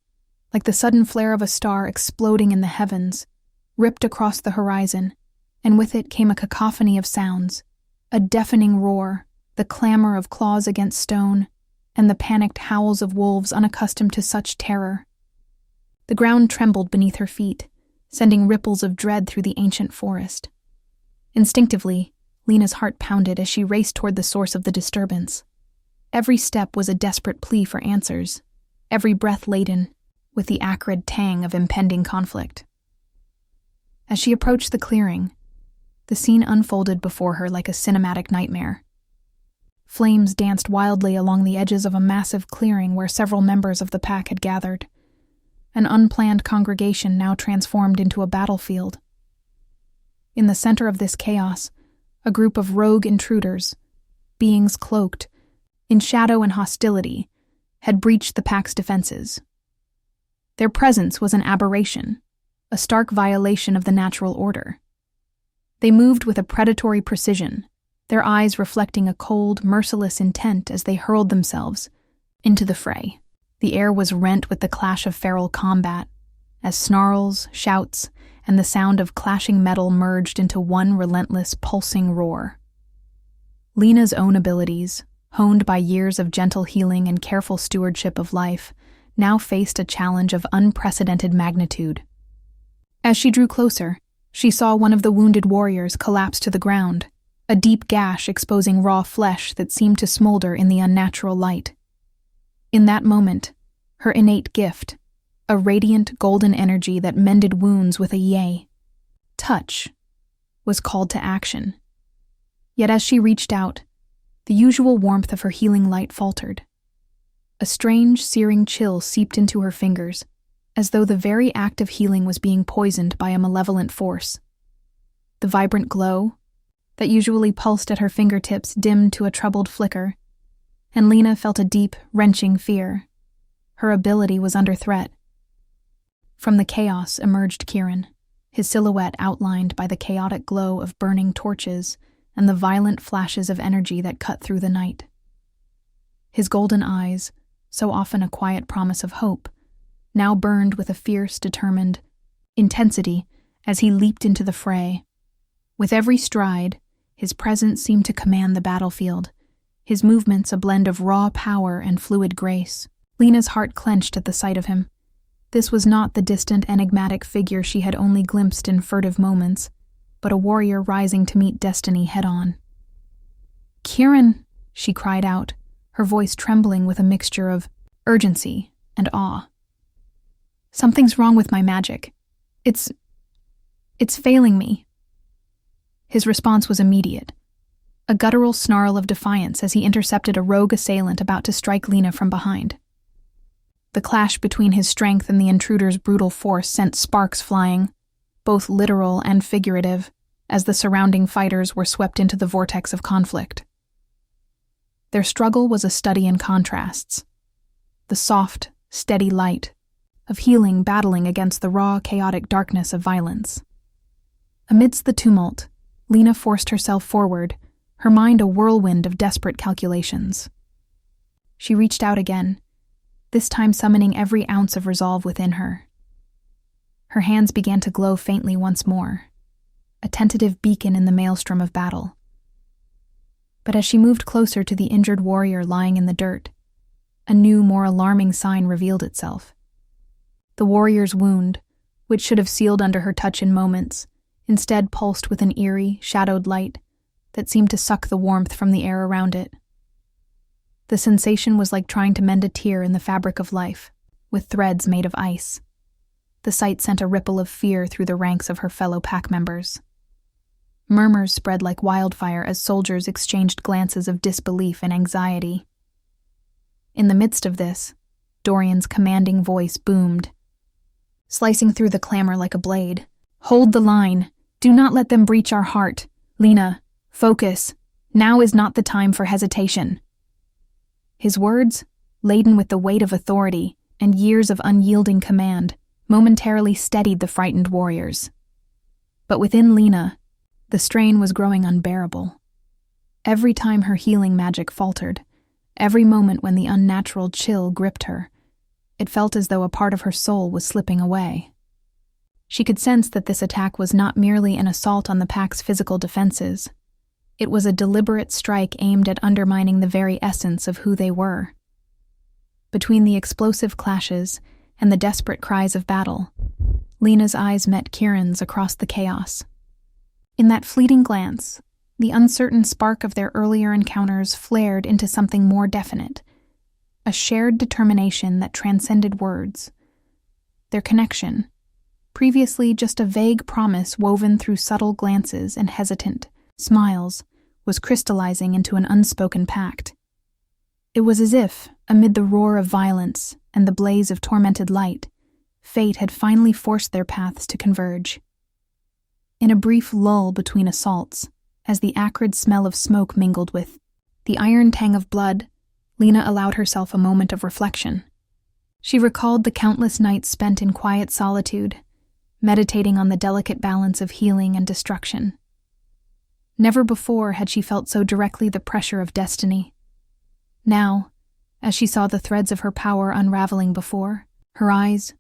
like the sudden flare of a star exploding in the heavens, ripped across the horizon, and with it came a cacophony of sounds, a deafening roar, the clamor of claws against stone, and the panicked howls of wolves unaccustomed to such terror. The ground trembled beneath her feet, sending ripples of dread through the ancient forest. Instinctively, Lena's heart pounded as she raced toward the source of the disturbance. Every step was a desperate plea for answers, every breath laden with the acrid tang of impending conflict. As she approached the clearing, the scene unfolded before her like a cinematic nightmare. Flames danced wildly along the edges of a massive clearing where several members of the pack had gathered, an unplanned congregation now transformed into a battlefield. In the center of this chaos, a group of rogue intruders, beings cloaked in shadow and hostility, had breached the pack's defenses. Their presence was an aberration, a stark violation of the natural order. They moved with a predatory precision, their eyes reflecting a cold, merciless intent as they hurled themselves into the fray. The air was rent with the clash of feral combat, as snarls, shouts, and the sound of clashing metal merged into one relentless, pulsing roar. Lena's own abilities, honed by years of gentle healing and careful stewardship of life, now faced a challenge of unprecedented magnitude. As she drew closer, she saw one of the wounded warriors collapse to the ground, a deep gash exposing raw flesh that seemed to smolder in the unnatural light. In that moment, her innate gift, a radiant golden energy that mended wounds with a yay, touch, was called to action. Yet as she reached out, the usual warmth of her healing light faltered. A strange, searing chill seeped into her fingers, as though the very act of healing was being poisoned by a malevolent force. The vibrant glow that usually pulsed at her fingertips dimmed to a troubled flicker, and Lena felt a deep, wrenching fear. Her ability was under threat. From the chaos emerged Kieran, his silhouette outlined by the chaotic glow of burning torches and the violent flashes of energy that cut through the night. His golden eyes, so often a quiet promise of hope, now burned with a fierce, determined intensity as he leaped into the fray. With every stride, his presence seemed to command the battlefield, his movements a blend of raw power and fluid grace. Lena's heart clenched at the sight of him. This was not the distant, enigmatic figure she had only glimpsed in furtive moments, but a warrior rising to meet destiny head-on. "Kieran!" she cried out, her voice trembling with a mixture of urgency and awe. "Something's wrong with my magic. It's failing me." His response was immediate, a guttural snarl of defiance as he intercepted a rogue assailant about to strike Lena from behind. The clash between his strength and the intruder's brutal force sent sparks flying, both literal and figurative, as the surrounding fighters were swept into the vortex of conflict. Their struggle was a study in contrasts. The soft, steady light of healing battling against the raw, chaotic darkness of violence. Amidst the tumult, Lena forced herself forward, her mind a whirlwind of desperate calculations. She reached out again, this time summoning every ounce of resolve within her. Her hands began to glow faintly once more, a tentative beacon in the maelstrom of battle. But as she moved closer to the injured warrior lying in the dirt, a new, more alarming sign revealed itself. The warrior's wound, which should have sealed under her touch in moments, instead pulsed with an eerie, shadowed light that seemed to suck the warmth from the air around it. The sensation was like trying to mend a tear in the fabric of life, with threads made of ice. The sight sent a ripple of fear through the ranks of her fellow pack members. Murmurs spread like wildfire as soldiers exchanged glances of disbelief and anxiety. In the midst of this, Dorian's commanding voice boomed, slicing through the clamor like a blade. "Hold the line. Do not let them breach our heart. Lena, focus. Now is not the time for hesitation." His words, laden with the weight of authority and years of unyielding command, momentarily steadied the frightened warriors. But within Lena, the strain was growing unbearable. Every time her healing magic faltered, every moment when the unnatural chill gripped her, it felt as though a part of her soul was slipping away. She could sense that this attack was not merely an assault on the pack's physical defenses. It was a deliberate strike aimed at undermining the very essence of who they were. Between the explosive clashes and the desperate cries of battle, Lena's eyes met Kieran's across the chaos. In that fleeting glance, the uncertain spark of their earlier encounters flared into something more definite, a shared determination that transcended words. Their connection, previously just a vague promise woven through subtle glances and hesitant smiles, was crystallizing into an unspoken pact. It was as if, amid the roar of violence and the blaze of tormented light, fate had finally forced their paths to converge. In a brief lull between assaults, as the acrid smell of smoke mingled with the iron tang of blood. Lena allowed herself a moment of reflection. She recalled the countless nights spent in quiet solitude, meditating on the delicate balance of healing and destruction. Never before had she felt so directly the pressure of destiny. Now, as she saw the threads of her power unraveling before her eyes,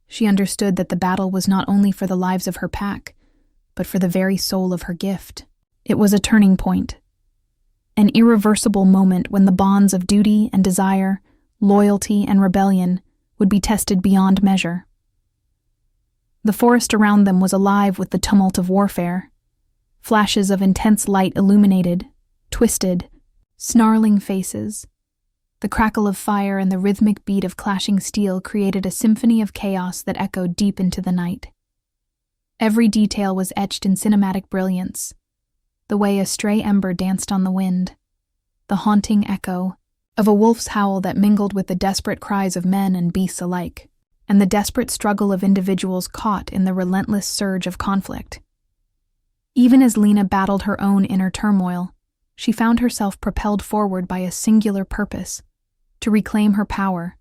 she understood that the battle was not only for the lives of her pack, but for the very soul of her gift. It was a turning point, an irreversible moment when the bonds of duty and desire, loyalty and rebellion would be tested beyond measure. The forest around them was alive with the tumult of warfare. Flashes of intense light illuminated, twisted, snarling faces. The crackle of fire and the rhythmic beat of clashing steel created a symphony of chaos that echoed deep into the night. Every detail was etched in cinematic brilliance, the way a stray ember danced on the wind, the haunting echo of a wolf's howl that mingled with the desperate cries of men and beasts alike, and the desperate struggle of individuals caught in the relentless surge of conflict. Even as Lena battled her own inner turmoil, she found herself propelled forward by a singular purpose: to reclaim her power,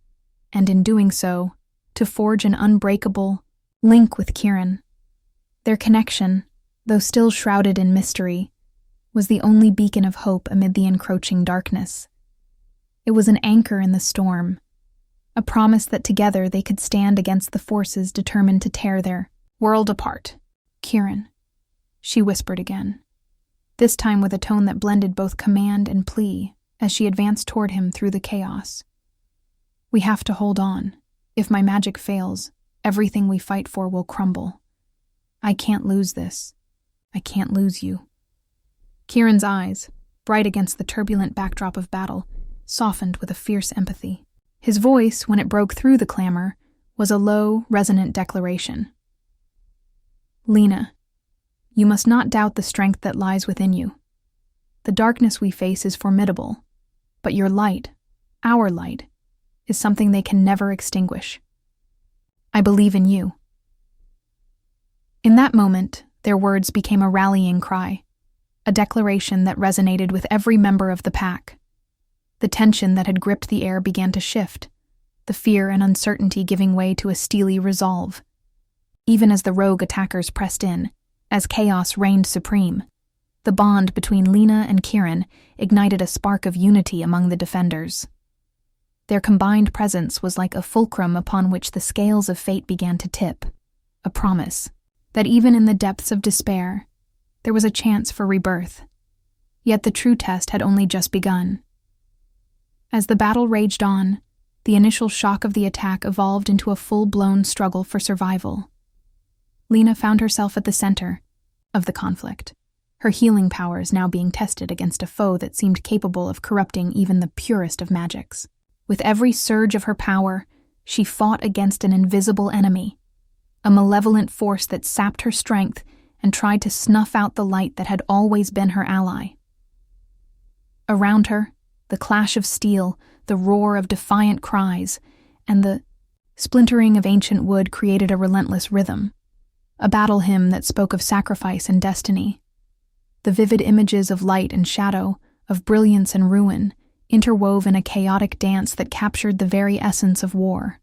and in doing so, to forge an unbreakable link with Kieran. Their connection, though still shrouded in mystery, was the only beacon of hope amid the encroaching darkness. It was an anchor in the storm, a promise that together they could stand against the forces determined to tear their world apart. "Kieran," she whispered again, this time with a tone that blended both command and plea as she advanced toward him through the chaos. "We have to hold on. If my magic fails, everything we fight for will crumble. I can't lose this. I can't lose you." Kieran's eyes, bright against the turbulent backdrop of battle, softened with a fierce empathy. His voice, when it broke through the clamor, was a low, resonant declaration. "Lena, you must not doubt the strength that lies within you. The darkness we face is formidable, but your light, our light, is something they can never extinguish. I believe in you." In that moment, their words became a rallying cry, a declaration that resonated with every member of the pack. The tension that had gripped the air began to shift, the fear and uncertainty giving way to a steely resolve. Even as the rogue attackers pressed in, as chaos reigned supreme, the bond between Lena and Kieran ignited a spark of unity among the defenders. Their combined presence was like a fulcrum upon which the scales of fate began to tip, a promise that even in the depths of despair, there was a chance for rebirth. Yet the true test had only just begun. As the battle raged on, the initial shock of the attack evolved into a full-blown struggle for survival. Lena found herself at the center of the conflict, her healing powers now being tested against a foe that seemed capable of corrupting even the purest of magics. With every surge of her power, she fought against an invisible enemy, a malevolent force that sapped her strength and tried to snuff out the light that had always been her ally. Around her, the clash of steel, the roar of defiant cries, and the splintering of ancient wood created a relentless rhythm, a battle hymn that spoke of sacrifice and destiny. The vivid images of light and shadow, of brilliance and ruin, interwove in a chaotic dance that captured the very essence of war.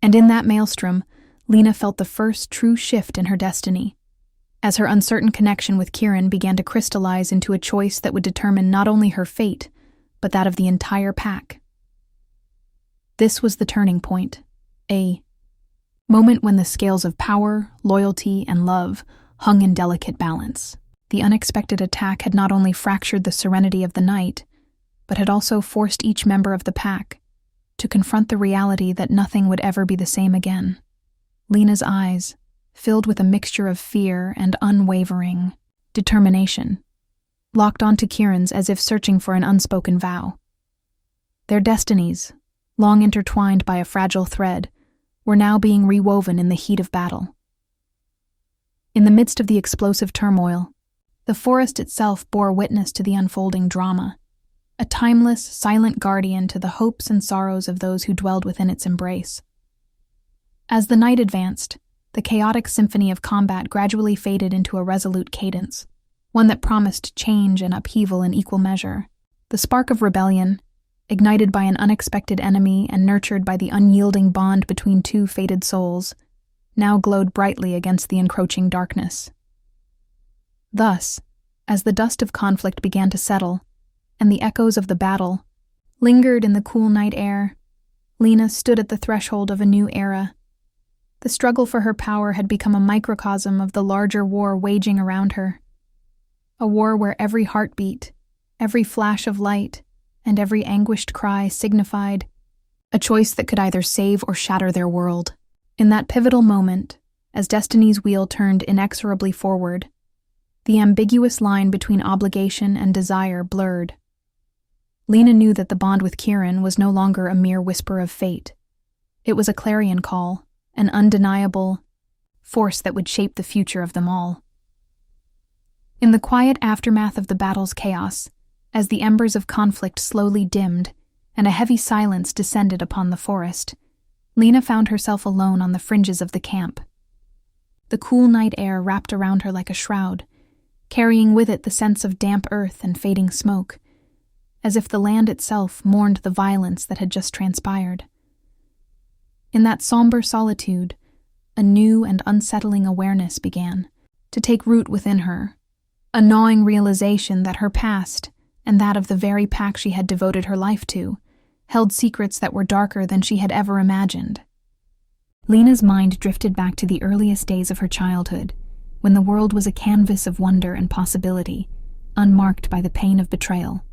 And in that maelstrom, Lena felt the first true shift in her destiny, as her uncertain connection with Kieran began to crystallize into a choice that would determine not only her fate, but that of the entire pack. This was the turning point, a moment when the scales of power, loyalty, and love hung in delicate balance. The unexpected attack had not only fractured the serenity of the night, but had also forced each member of the pack to confront the reality that nothing would ever be the same again. Lena's eyes, filled with a mixture of fear and unwavering determination, locked onto Kieran's as if searching for an unspoken vow. Their destinies, long intertwined by a fragile thread, were now being rewoven in the heat of battle. In the midst of the explosive turmoil, the forest itself bore witness to the unfolding drama, a timeless, silent guardian to the hopes and sorrows of those who dwelled within its embrace. As the night advanced, the chaotic symphony of combat gradually faded into a resolute cadence, one that promised change and upheaval in equal measure. The spark of rebellion, ignited by an unexpected enemy and nurtured by the unyielding bond between two fated souls, now glowed brightly against the encroaching darkness. Thus, as the dust of conflict began to settle, and the echoes of the battle lingered in the cool night air, Lena stood at the threshold of a new era. The struggle for her power had become a microcosm of the larger war waging around her. A war where every heartbeat, every flash of light, and every anguished cry signified a choice that could either save or shatter their world. In that pivotal moment, as destiny's wheel turned inexorably forward, the ambiguous line between obligation and desire blurred. Lena knew that the bond with Kieran was no longer a mere whisper of fate. It was a clarion call, an undeniable force that would shape the future of them all. In the quiet aftermath of the battle's chaos, as the embers of conflict slowly dimmed and a heavy silence descended upon the forest, Lena found herself alone on the fringes of the camp. The cool night air wrapped around her like a shroud, carrying with it the sense of damp earth and fading smoke, as if the land itself mourned the violence that had just transpired. In that somber solitude, a new and unsettling awareness began to take root within her, a gnawing realization that her past, and that of the very pack she had devoted her life to, held secrets that were darker than she had ever imagined. Lena's mind drifted back to the earliest days of her childhood, when the world was a canvas of wonder and possibility, unmarked by the pain of betrayal.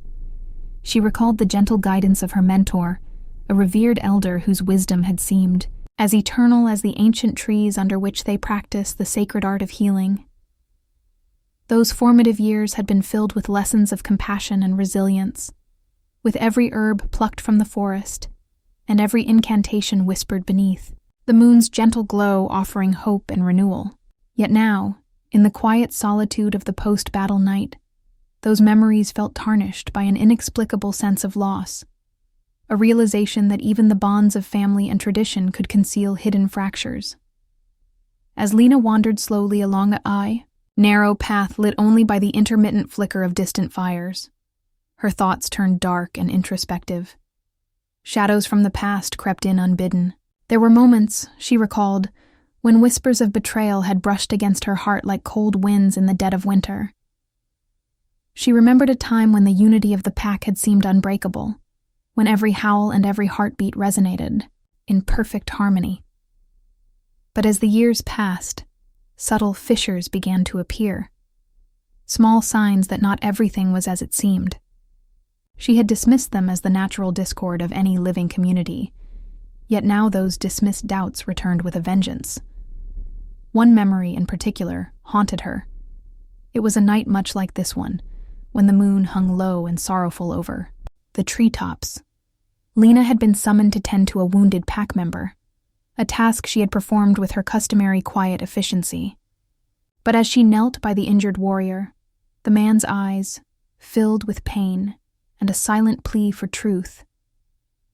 She recalled the gentle guidance of her mentor, a revered elder whose wisdom had seemed as eternal as the ancient trees under which they practiced the sacred art of healing. Those formative years had been filled with lessons of compassion and resilience, with every herb plucked from the forest, and every incantation whispered beneath, the moon's gentle glow offering hope and renewal. Yet now, in the quiet solitude of the post-battle night, those memories felt tarnished by an inexplicable sense of loss, a realization that even the bonds of family and tradition could conceal hidden fractures. As Lena wandered slowly along a narrow path lit only by the intermittent flicker of distant fires, her thoughts turned dark and introspective. Shadows from the past crept in unbidden. There were moments, she recalled, when whispers of betrayal had brushed against her heart like cold winds in the dead of winter. She remembered a time when the unity of the pack had seemed unbreakable, when every howl and every heartbeat resonated in perfect harmony. But as the years passed, subtle fissures began to appear, small signs that not everything was as it seemed. She had dismissed them as the natural discord of any living community, yet now those dismissed doubts returned with a vengeance. One memory in particular haunted her. It was a night much like this one, when the moon hung low and sorrowful over the treetops. Lena had been summoned to tend to a wounded pack member, a task she had performed with her customary quiet efficiency. But as she knelt by the injured warrior, the man's eyes, filled with pain and a silent plea for truth,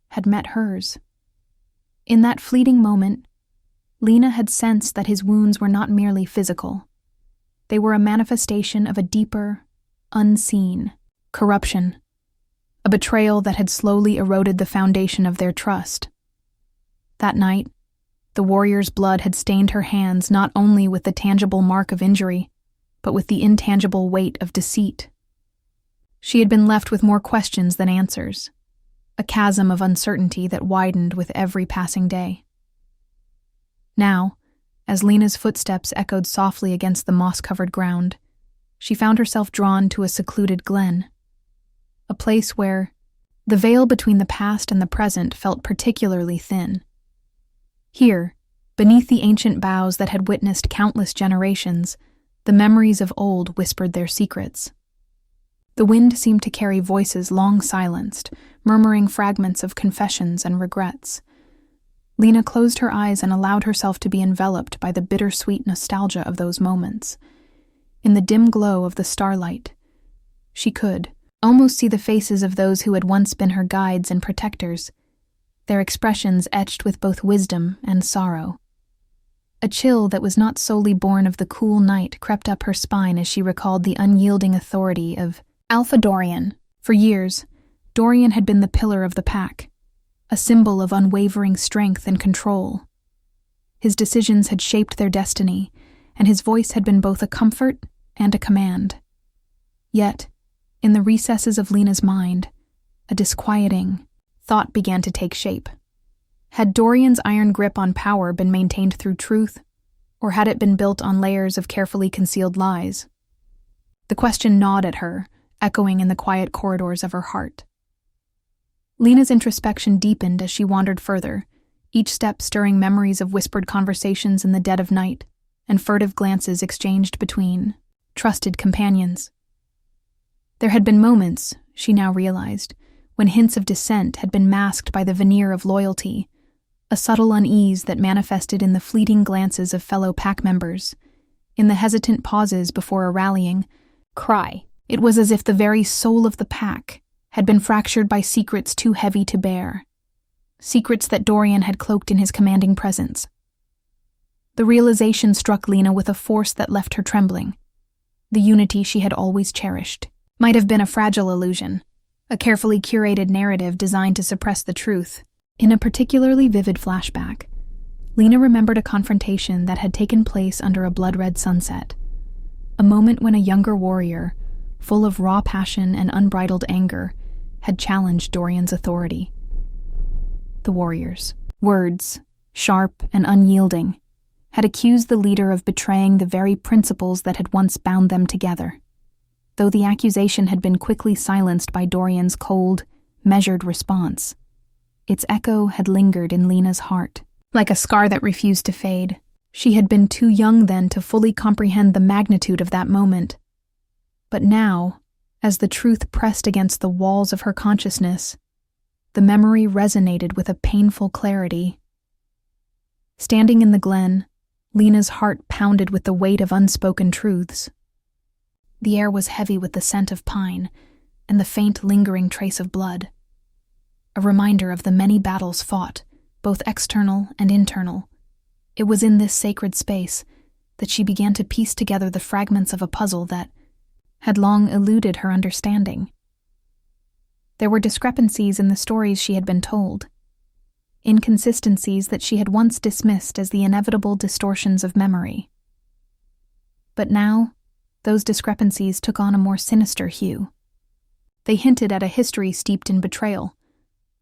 had met hers. In that fleeting moment, Lena had sensed that his wounds were not merely physical. They were a manifestation of a deeper, unseen corruption, a betrayal that had slowly eroded the foundation of their trust. That night, the warrior's blood had stained her hands not only with the tangible mark of injury, but with the intangible weight of deceit. She had been left with more questions than answers, a chasm of uncertainty that widened with every passing day. Now, as Lena's footsteps echoed softly against the moss-covered ground, she found herself drawn to a secluded glen, a place where the veil between the past and the present felt particularly thin. Here, beneath the ancient boughs that had witnessed countless generations, the memories of old whispered their secrets. The wind seemed to carry voices long silenced, murmuring fragments of confessions and regrets. Lena closed her eyes and allowed herself to be enveloped by the bittersweet nostalgia of those moments. In the dim glow of the starlight, she could almost see the faces of those who had once been her guides and protectors, their expressions etched with both wisdom and sorrow. A chill that was not solely born of the cool night crept up her spine as she recalled the unyielding authority of Alpha Dorian. For years, Dorian had been the pillar of the pack, a symbol of unwavering strength and control. His decisions had shaped their destiny, and his voice had been both a comfort and a command. Yet, in the recesses of Lena's mind, a disquieting thought began to take shape. Had Dorian's iron grip on power been maintained through truth, or had it been built on layers of carefully concealed lies? The question gnawed at her, echoing in the quiet corridors of her heart. Lena's introspection deepened as she wandered further, each step stirring memories of whispered conversations in the dead of night and furtive glances exchanged between trusted companions. There had been moments, she now realized, when hints of dissent had been masked by the veneer of loyalty, a subtle unease that manifested in the fleeting glances of fellow pack members, in the hesitant pauses before a rallying cry. It was as if the very soul of the pack had been fractured by secrets too heavy to bear, secrets that Dorian had cloaked in his commanding presence. The realization struck Lena with a force that left her trembling. The unity she had always cherished might have been a fragile illusion, a carefully curated narrative designed to suppress the truth. In a particularly vivid flashback, Lena remembered a confrontation that had taken place under a blood-red sunset, a moment when a younger warrior, full of raw passion and unbridled anger, had challenged Dorian's authority. The warrior's words, sharp and unyielding, had accused the leader of betraying the very principles that had once bound them together. Though the accusation had been quickly silenced by Dorian's cold, measured response, its echo had lingered in Lena's heart, like a scar that refused to fade. She had been too young then to fully comprehend the magnitude of that moment. But now, as the truth pressed against the walls of her consciousness, the memory resonated with a painful clarity. Standing in the glen, Lena's heart pounded with the weight of unspoken truths. The air was heavy with the scent of pine and the faint lingering trace of blood, a reminder of the many battles fought, both external and internal. It was in this sacred space that she began to piece together the fragments of a puzzle that had long eluded her understanding. There were discrepancies in the stories she had been told, inconsistencies that she had once dismissed as the inevitable distortions of memory. But now, those discrepancies took on a more sinister hue. They hinted at a history steeped in betrayal,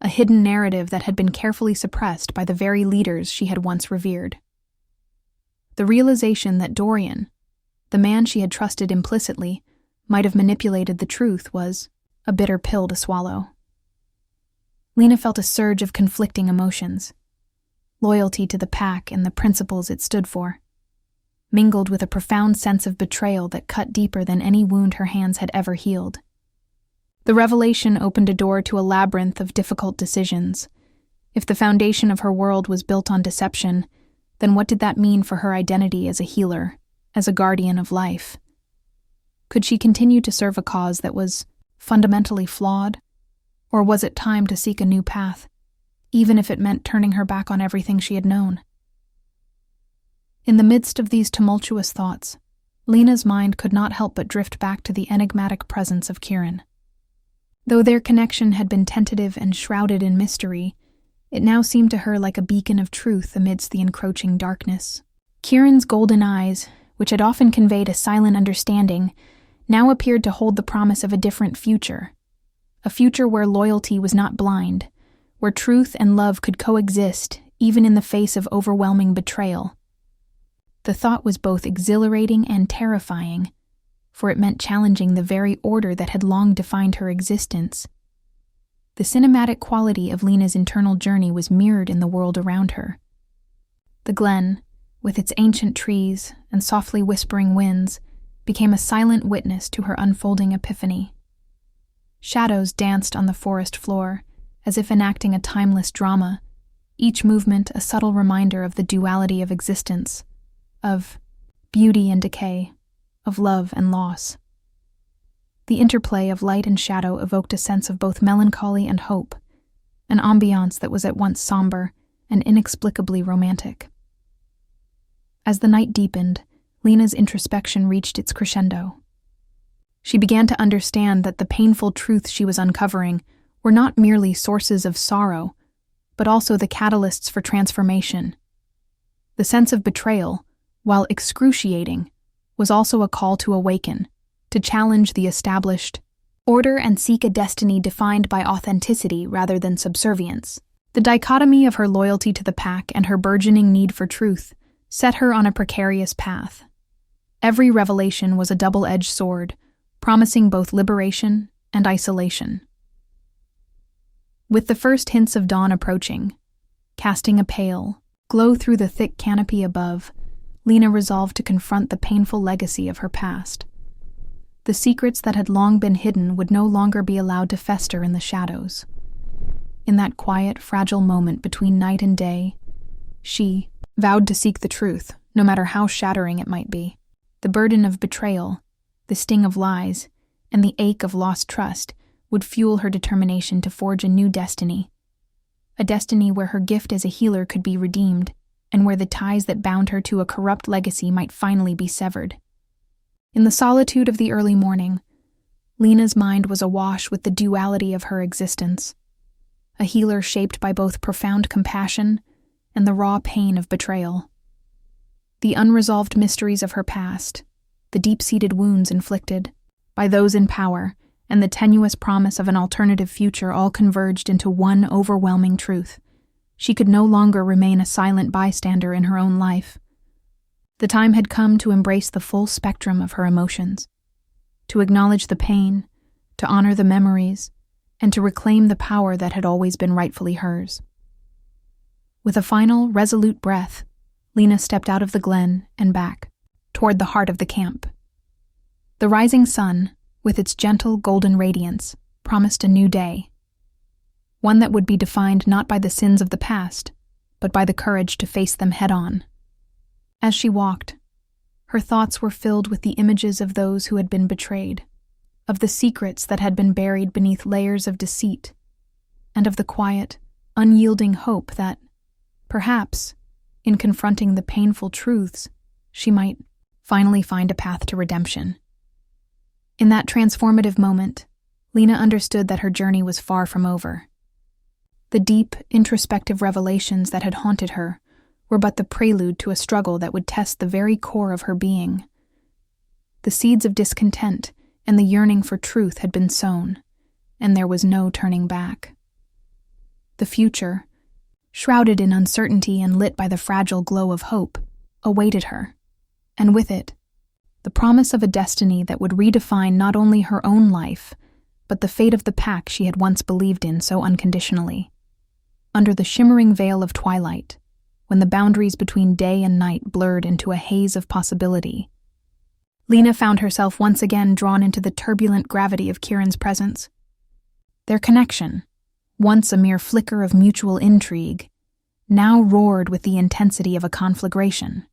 a hidden narrative that had been carefully suppressed by the very leaders she had once revered. The realization that Dorian, the man she had trusted implicitly, might have manipulated the truth was a bitter pill to swallow. Lena felt a surge of conflicting emotions, loyalty to the pack and the principles it stood for, mingled with a profound sense of betrayal that cut deeper than any wound her hands had ever healed. The revelation opened a door to a labyrinth of difficult decisions. If the foundation of her world was built on deception, then what did that mean for her identity as a healer, as a guardian of life? Could she continue to serve a cause that was fundamentally flawed, or was it time to seek a new path, even if it meant turning her back on everything she had known? In the midst of these tumultuous thoughts, Lena's mind could not help but drift back to the enigmatic presence of Kieran. Though their connection had been tentative and shrouded in mystery, it now seemed to her like a beacon of truth amidst the encroaching darkness. Kieran's golden eyes, which had often conveyed a silent understanding, now appeared to hold the promise of a different future, a future where loyalty was not blind, where truth and love could coexist even in the face of overwhelming betrayal. The thought was both exhilarating and terrifying, for it meant challenging the very order that had long defined her existence. The cinematic quality of Lena's internal journey was mirrored in the world around her. The glen, with its ancient trees and softly whispering winds, became a silent witness to her unfolding epiphany. Shadows danced on the forest floor, as if enacting a timeless drama, each movement a subtle reminder of the duality of existence, of beauty and decay, of love and loss. The interplay of light and shadow evoked a sense of both melancholy and hope, an ambiance that was at once somber and inexplicably romantic. As the night deepened, Lena's introspection reached its crescendo. She began to understand that the painful truths she was uncovering were not merely sources of sorrow, but also the catalysts for transformation. The sense of betrayal, while excruciating, was also a call to awaken, to challenge the established order and seek a destiny defined by authenticity rather than subservience. The dichotomy of her loyalty to the pack and her burgeoning need for truth set her on a precarious path. Every revelation was a double-edged sword, promising both liberation and isolation. With the first hints of dawn approaching, casting a pale glow through the thick canopy above, Lena resolved to confront the painful legacy of her past. The secrets that had long been hidden would no longer be allowed to fester in the shadows. In that quiet, fragile moment between night and day, she vowed to seek the truth, no matter how shattering it might be. The burden of betrayal, the sting of lies, and the ache of lost trust would fuel her determination to forge a new destiny. A destiny where her gift as a healer could be redeemed, and where the ties that bound her to a corrupt legacy might finally be severed. In the solitude of the early morning, Lena's mind was awash with the duality of her existence. A healer shaped by both profound compassion and the raw pain of betrayal. The unresolved mysteries of her past, the deep-seated wounds inflicted by those in power, and the tenuous promise of an alternative future all converged into one overwhelming truth. She could no longer remain a silent bystander in her own life. The time had come to embrace the full spectrum of her emotions, to acknowledge the pain, to honor the memories, and to reclaim the power that had always been rightfully hers. With a final, resolute breath, Lena stepped out of the glen and back, toward the heart of the camp. The rising sun, with its gentle golden radiance, promised a new day, one that would be defined not by the sins of the past, but by the courage to face them head-on. As she walked, her thoughts were filled with the images of those who had been betrayed, of the secrets that had been buried beneath layers of deceit, and of the quiet, unyielding hope that, perhaps, in confronting the painful truths, she might finally find a path to redemption. In that transformative moment, Lena understood that her journey was far from over. The deep, introspective revelations that had haunted her were but the prelude to a struggle that would test the very core of her being. The seeds of discontent and the yearning for truth had been sown, and there was no turning back. The future, shrouded in uncertainty and lit by the fragile glow of hope, awaited her, and with it, the promise of a destiny that would redefine not only her own life, but the fate of the pack she had once believed in so unconditionally. Under the shimmering veil of twilight, when the boundaries between day and night blurred into a haze of possibility, Lena found herself once again drawn into the turbulent gravity of Kieran's presence. Their connection, once a mere flicker of mutual intrigue, now roared with the intensity of a conflagration,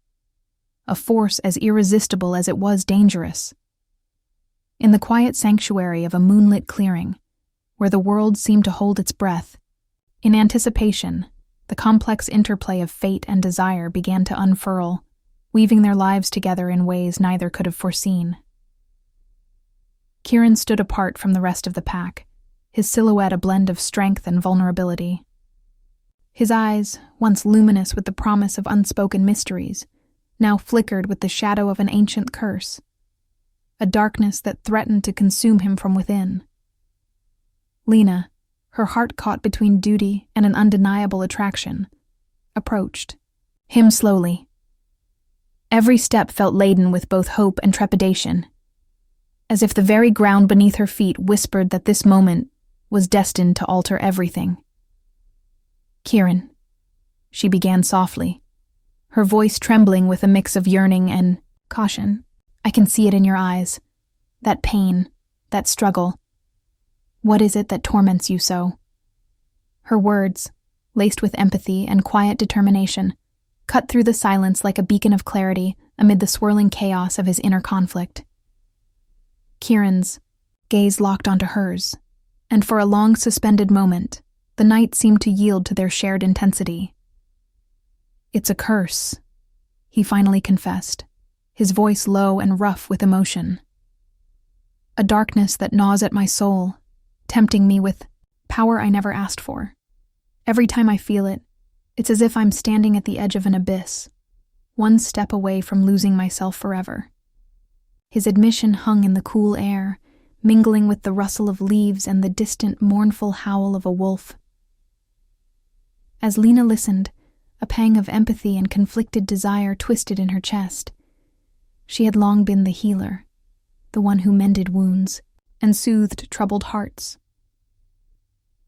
a force as irresistible as it was dangerous. In the quiet sanctuary of a moonlit clearing, where the world seemed to hold its breath, in anticipation, the complex interplay of fate and desire began to unfurl, weaving their lives together in ways neither could have foreseen. Kieran stood apart from the rest of the pack, his silhouette a blend of strength and vulnerability. His eyes, once luminous with the promise of unspoken mysteries, now flickered with the shadow of an ancient curse, a darkness that threatened to consume him from within. Lena, her heart caught between duty and an undeniable attraction, approached him slowly. Every step felt laden with both hope and trepidation, as if the very ground beneath her feet whispered that this moment was destined to alter everything. "Kieran," she began softly, her voice trembling with a mix of yearning and caution. "I can see it in your eyes. That pain, that struggle. What is it that torments you so?" Her words, laced with empathy and quiet determination, cut through the silence like a beacon of clarity amid the swirling chaos of his inner conflict. Kieran's gaze locked onto hers, and for a long suspended moment, the night seemed to yield to their shared intensity. "It's a curse," he finally confessed, his voice low and rough with emotion. A darkness that gnaws at my soul, tempting me with power I never asked for. Every time I feel it, it's as if I'm standing at the edge of an abyss, one step away from losing myself forever. His admission hung in the cool air, mingling with the rustle of leaves and the distant, mournful howl of a wolf. As Lena listened, a pang of empathy and conflicted desire twisted in her chest. She had long been the healer, the one who mended wounds and soothed troubled hearts.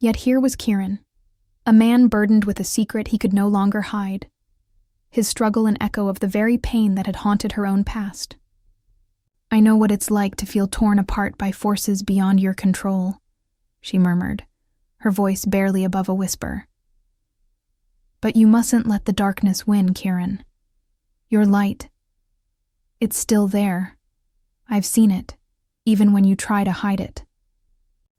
Yet here was Kieran, a man burdened with a secret he could no longer hide, his struggle an echo of the very pain that had haunted her own past. "I know what it's like to feel torn apart by forces beyond your control," she murmured, her voice barely above a whisper. "But you mustn't let the darkness win, Kieran. Your light, it's still there. I've seen it, even when you try to hide it."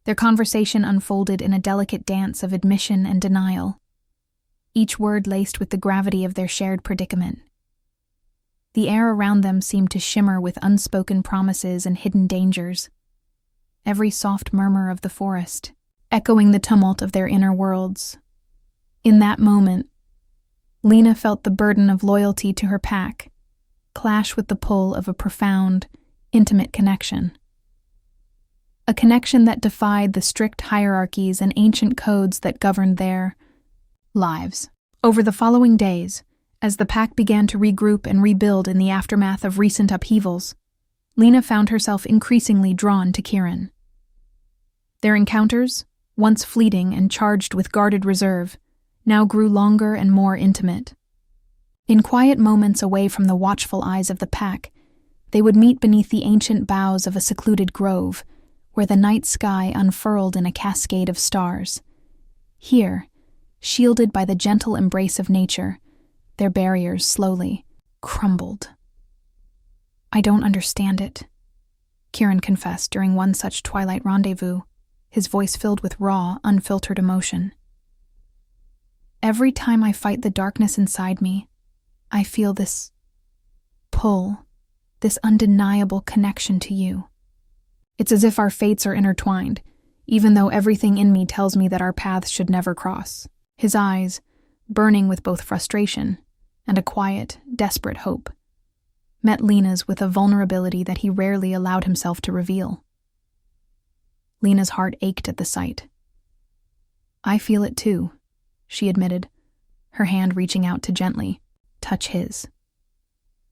Their conversation unfolded in a delicate dance of admission and denial, each word laced with the gravity of their shared predicament. The air around them seemed to shimmer with unspoken promises and hidden dangers, every soft murmur of the forest echoing the tumult of their inner worlds. In that moment, Lena felt the burden of loyalty to her pack clash with the pull of a profound, intimate connection. A connection that defied the strict hierarchies and ancient codes that governed their lives. Over the following days, as the pack began to regroup and rebuild in the aftermath of recent upheavals, Lena found herself increasingly drawn to Kieran. Their encounters, once fleeting and charged with guarded reserve, now grew longer and more intimate. In quiet moments away from the watchful eyes of the pack, they would meet beneath the ancient boughs of a secluded grove, where the night sky unfurled in a cascade of stars. Here, shielded by the gentle embrace of nature, their barriers slowly crumbled. "I don't understand it," Kieran confessed during one such twilight rendezvous, his voice filled with raw, unfiltered emotion. "Every time I fight the darkness inside me, I feel this pull, this undeniable connection to you. It's as if our fates are intertwined, even though everything in me tells me that our paths should never cross." His eyes, burning with both frustration and a quiet, desperate hope, met Lena's with a vulnerability that he rarely allowed himself to reveal. Lena's heart ached at the sight. "I feel it too," she admitted, her hand reaching out to gently touch his.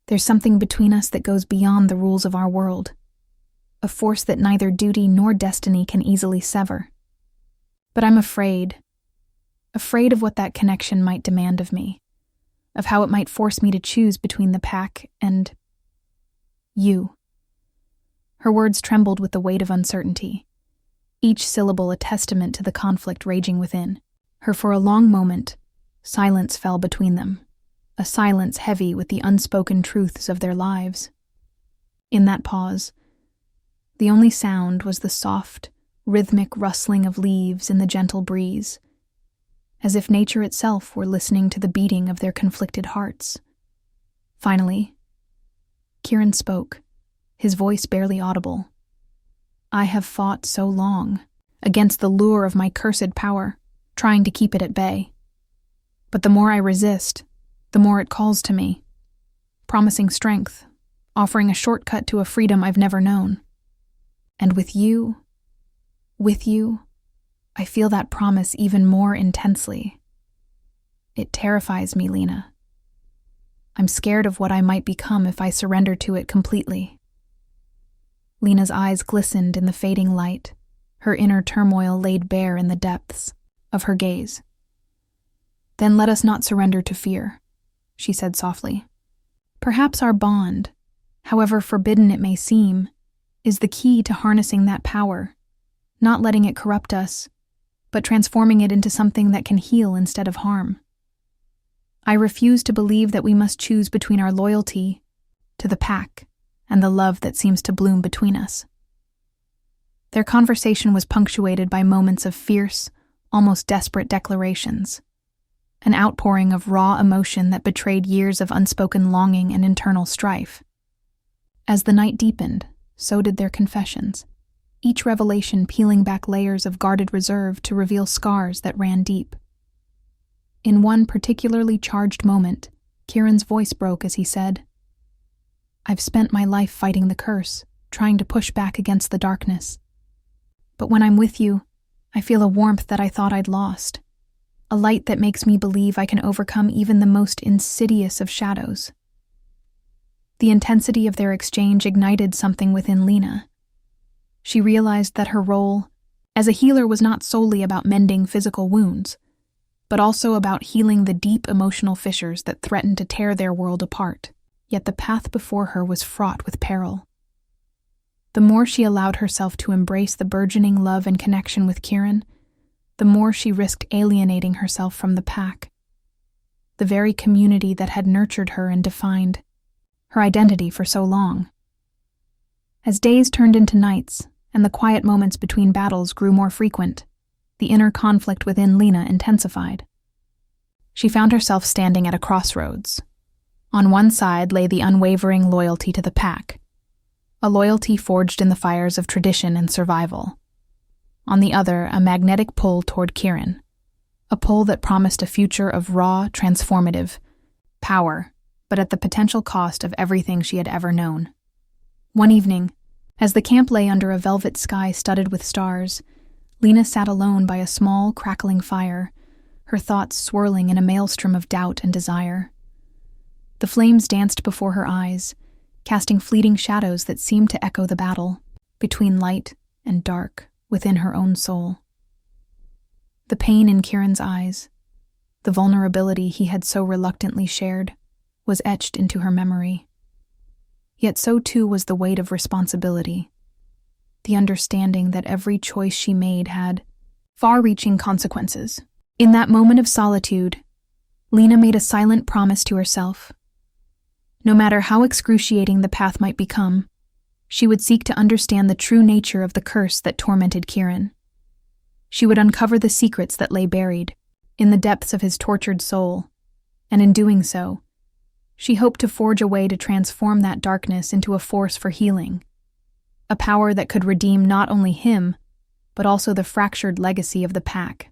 "There's something between us that goes beyond the rules of our world, a force that neither duty nor destiny can easily sever. But I'm afraid of what that connection might demand of me, of how it might force me to choose between the pack and you." Her words trembled with the weight of uncertainty, each syllable a testament to the conflict raging within. For a long moment, silence fell between them, a silence heavy with the unspoken truths of their lives. In that pause, the only sound was the soft, rhythmic rustling of leaves in the gentle breeze, as if nature itself were listening to the beating of their conflicted hearts. Finally, Kieran spoke, his voice barely audible. "I have fought so long, against the lure of my cursed power, trying to keep it at bay. But the more I resist, the more it calls to me, promising strength, offering a shortcut to a freedom I've never known. And with you, I feel that promise even more intensely. It terrifies me, Lena. I'm scared of what I might become if I surrender to it completely." Lena's eyes glistened in the fading light, her inner turmoil laid bare in the depths of her gaze. "Then let us not surrender to fear," she said softly. "Perhaps our bond, however forbidden it may seem, is the key to harnessing that power, not letting it corrupt us, but transforming it into something that can heal instead of harm. I refuse to believe that we must choose between our loyalty to the pack and the love that seems to bloom between us." Their conversation was punctuated by moments of fierce, almost desperate declarations. an outpouring of raw emotion that betrayed years of unspoken longing and internal strife. As the night deepened, so did their confessions, each revelation peeling back layers of guarded reserve to reveal scars that ran deep. In one particularly charged moment, Kieran's voice broke as he said, "I've spent my life fighting the curse, trying to push back against the darkness. But when I'm with you, I feel a warmth that I thought I'd lost, a light that makes me believe I can overcome even the most insidious of shadows." The intensity of their exchange ignited something within Lena. She realized that her role as a healer was not solely about mending physical wounds, but also about healing the deep emotional fissures that threatened to tear their world apart. Yet the path before her was fraught with peril. The more she allowed herself to embrace the burgeoning love and connection with Kieran, the more she risked alienating herself from the pack, the very community that had nurtured her and defined her identity for so long. As days turned into nights, and the quiet moments between battles grew more frequent, the inner conflict within Lena intensified. She found herself standing at a crossroads. On one side lay the unwavering loyalty to the pack, a loyalty forged in the fires of tradition and survival. On the other, a magnetic pull toward Kieran, a pull that promised a future of raw, transformative power, but at the potential cost of everything she had ever known. One evening, as the camp lay under a velvet sky studded with stars, Lena sat alone by a small, crackling fire, her thoughts swirling in a maelstrom of doubt and desire. The flames danced before her eyes, casting fleeting shadows that seemed to echo the battle between light and dark within her own soul. The pain in Kieran's eyes, the vulnerability he had so reluctantly shared, was etched into her memory. Yet so too was the weight of responsibility, the understanding that every choice she made had far-reaching consequences. In that moment of solitude, Lena made a silent promise to herself. No matter how excruciating the path might become, she would seek to understand the true nature of the curse that tormented Kieran. She would uncover the secrets that lay buried in the depths of his tortured soul, and in doing so, she hoped to forge a way to transform that darkness into a force for healing, a power that could redeem not only him, but also the fractured legacy of the pack.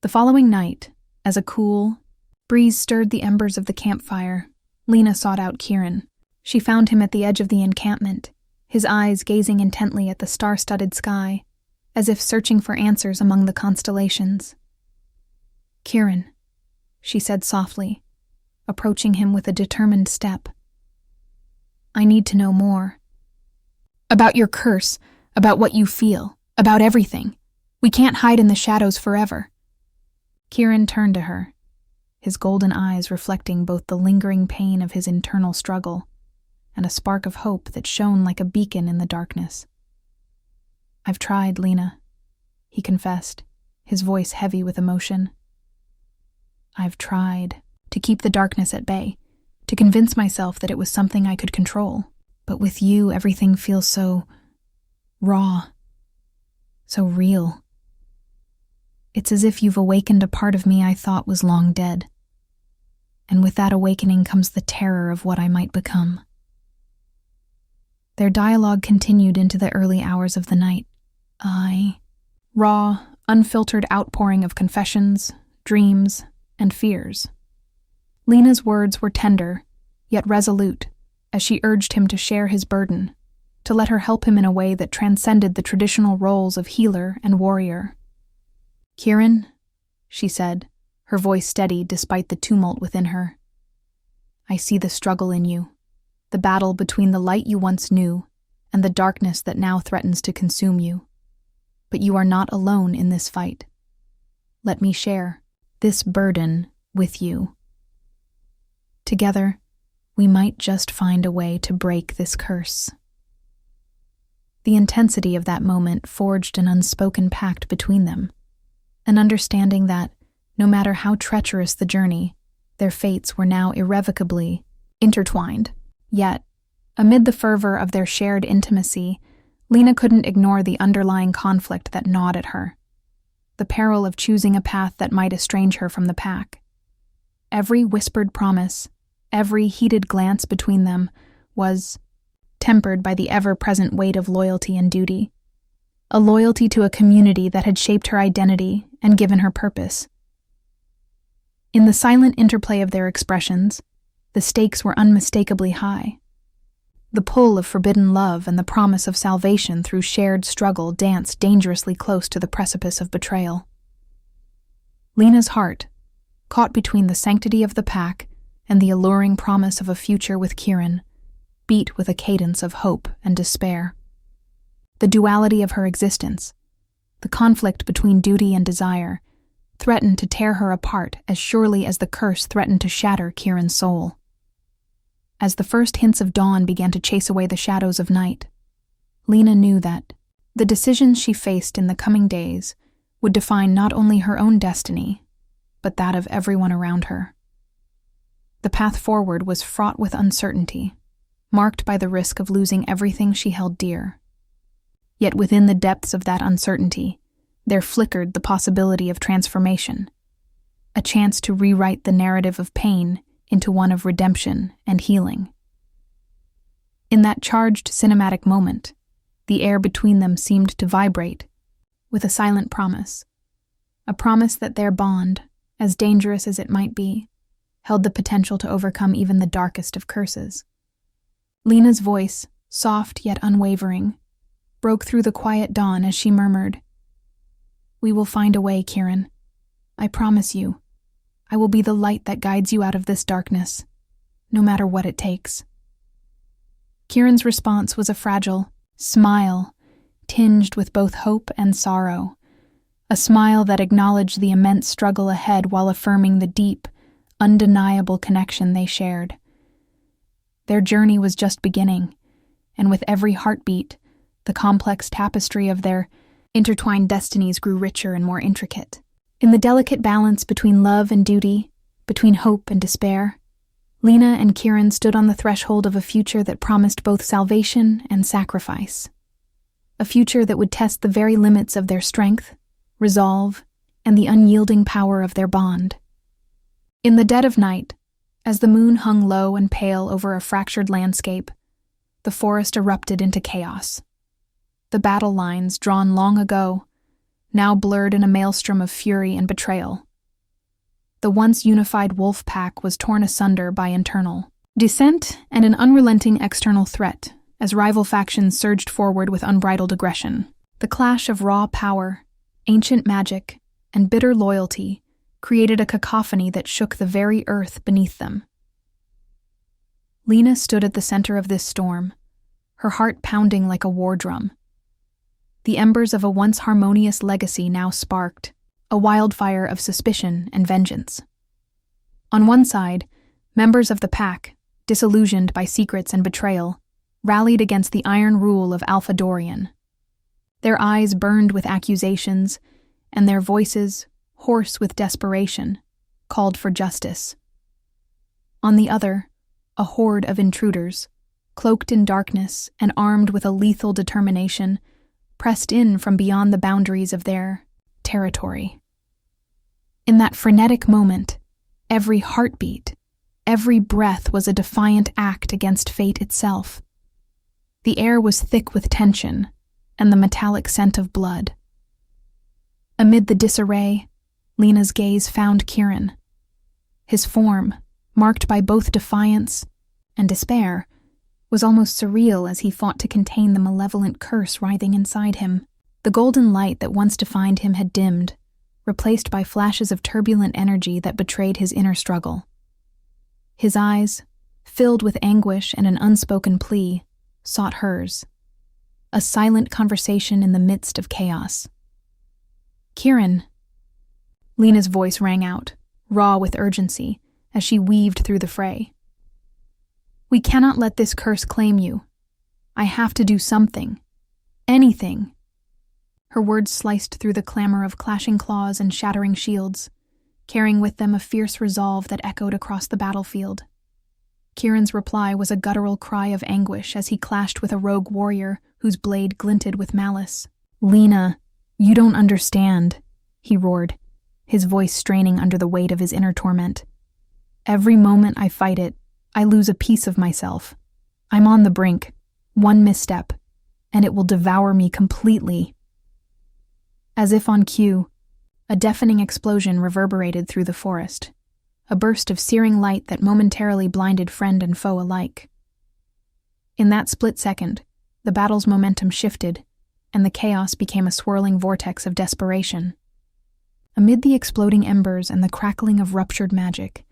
The following night, as a cool breeze stirred the embers of the campfire, Lena sought out Kieran. She found him at the edge of the encampment, his eyes gazing intently at the star-studded sky, as if searching for answers among the constellations. "Kieran," she said softly, approaching him with a determined step. "I need to know more. About your curse, about what you feel, about everything. We can't hide in the shadows forever." Kieran turned to her, his golden eyes reflecting both the lingering pain of his internal struggle and a spark of hope that shone like a beacon in the darkness. "I've tried, Lena," he confessed, his voice heavy with emotion. "I've tried to keep the darkness at bay, to convince myself that it was something I could control. But with you, everything feels so raw, so real. It's as if you've awakened a part of me I thought was long dead. And with that awakening comes the terror of what I might become." Their dialogue continued into the early hours of the night. Raw, unfiltered outpouring of confessions, dreams, and fears. Lena's words were tender, yet resolute, as she urged him to share his burden, to let her help him in a way that transcended the traditional roles of healer and warrior. "Kieran," she said, her voice steady despite the tumult within her, "I see the struggle in you, the battle between the light you once knew and the darkness that now threatens to consume you. But you are not alone in this fight. Let me share this burden with you. Together, we might just find a way to break this curse." The intensity of that moment forged an unspoken pact between them, an understanding that, no matter how treacherous the journey, their fates were now irrevocably intertwined. Yet, amid the fervor of their shared intimacy, Lena couldn't ignore the underlying conflict that gnawed at her. the peril of choosing a path that might estrange her from the pack. Every whispered promise, every heated glance between them was tempered by the ever-present weight of loyalty and duty. A loyalty to a community that had shaped her identity and given her purpose. In the silent interplay of their expressions, the stakes were unmistakably high. The pull of forbidden love and the promise of salvation through shared struggle danced dangerously close to the precipice of betrayal. Lena's heart, caught between the sanctity of the pack and the alluring promise of a future with Kieran, beat with a cadence of hope and despair. The duality of her existence, the conflict between duty and desire, threatened to tear her apart as surely as the curse threatened to shatter Kieran's soul. As the first hints of dawn began to chase away the shadows of night, Lena knew that the decisions she faced in the coming days would define not only her own destiny, but that of everyone around her. The path forward was fraught with uncertainty, marked by the risk of losing everything she held dear. Yet within the depths of that uncertainty, there flickered the possibility of transformation, a chance to rewrite the narrative of pain into one of redemption and healing. In that charged cinematic moment, the air between them seemed to vibrate with a silent promise, a promise that their bond, as dangerous as it might be, held the potential to overcome even the darkest of curses. Lena's voice, soft yet unwavering, broke through the quiet dawn as she murmured, "We will find a way, Kieran. I promise you. I will be the light that guides you out of this darkness, no matter what it takes." Kieran's response was a fragile smile, tinged with both hope and sorrow, a smile that acknowledged the immense struggle ahead while affirming the deep, undeniable connection they shared. Their journey was just beginning, and with every heartbeat, the complex tapestry of their intertwined destinies grew richer and more intricate. In the delicate balance between love and duty, between hope and despair, Lena and Kieran stood on the threshold of a future that promised both salvation and sacrifice. A future that would test the very limits of their strength, resolve, and the unyielding power of their bond. In the dead of night, as the moon hung low and pale over a fractured landscape, the forest erupted into chaos. The battle lines, drawn long ago, now blurred in a maelstrom of fury and betrayal. The once unified wolf pack was torn asunder by internal dissent and an unrelenting external threat as rival factions surged forward with unbridled aggression. The clash of raw power, ancient magic, and bitter loyalty created a cacophony that shook the very earth beneath them. Lena stood at the center of this storm, her heart pounding like a war drum. The embers of a once harmonious legacy now sparked, a wildfire of suspicion and vengeance. On one side, members of the pack, disillusioned by secrets and betrayal, rallied against the iron rule of Alpha Dorian. Their eyes burned with accusations, and their voices, hoarse with desperation, called for justice. On the other, a horde of intruders, cloaked in darkness and armed with a lethal determination, pressed in from beyond the boundaries of their territory. In that frenetic moment, every heartbeat, every breath was a defiant act against fate itself. The air was thick with tension and the metallic scent of blood. Amid the disarray, Lena's gaze found Kieran. His form, marked by both defiance and despair, was almost surreal as he fought to contain the malevolent curse writhing inside him. The golden light that once defined him had dimmed, replaced by flashes of turbulent energy that betrayed his inner struggle. His eyes, filled with anguish and an unspoken plea, sought hers. A silent conversation in the midst of chaos. "Kieran." Lena's voice rang out, raw with urgency, as she weaved through the fray. "We cannot let this curse claim you. I have to do something. Anything." Her words sliced through the clamor of clashing claws and shattering shields, carrying with them a fierce resolve that echoed across the battlefield. Kieran's reply was a guttural cry of anguish as he clashed with a rogue warrior whose blade glinted with malice. "Lena, you don't understand," he roared, his voice straining under the weight of his inner torment. "Every moment I fight it, I lose a piece of myself. I'm on the brink, one misstep, and it will devour me completely." As if on cue, a deafening explosion reverberated through the forest, a burst of searing light that momentarily blinded friend and foe alike. In that split second, the battle's momentum shifted, and the chaos became a swirling vortex of desperation. Amid the exploding embers and the crackling of ruptured magic,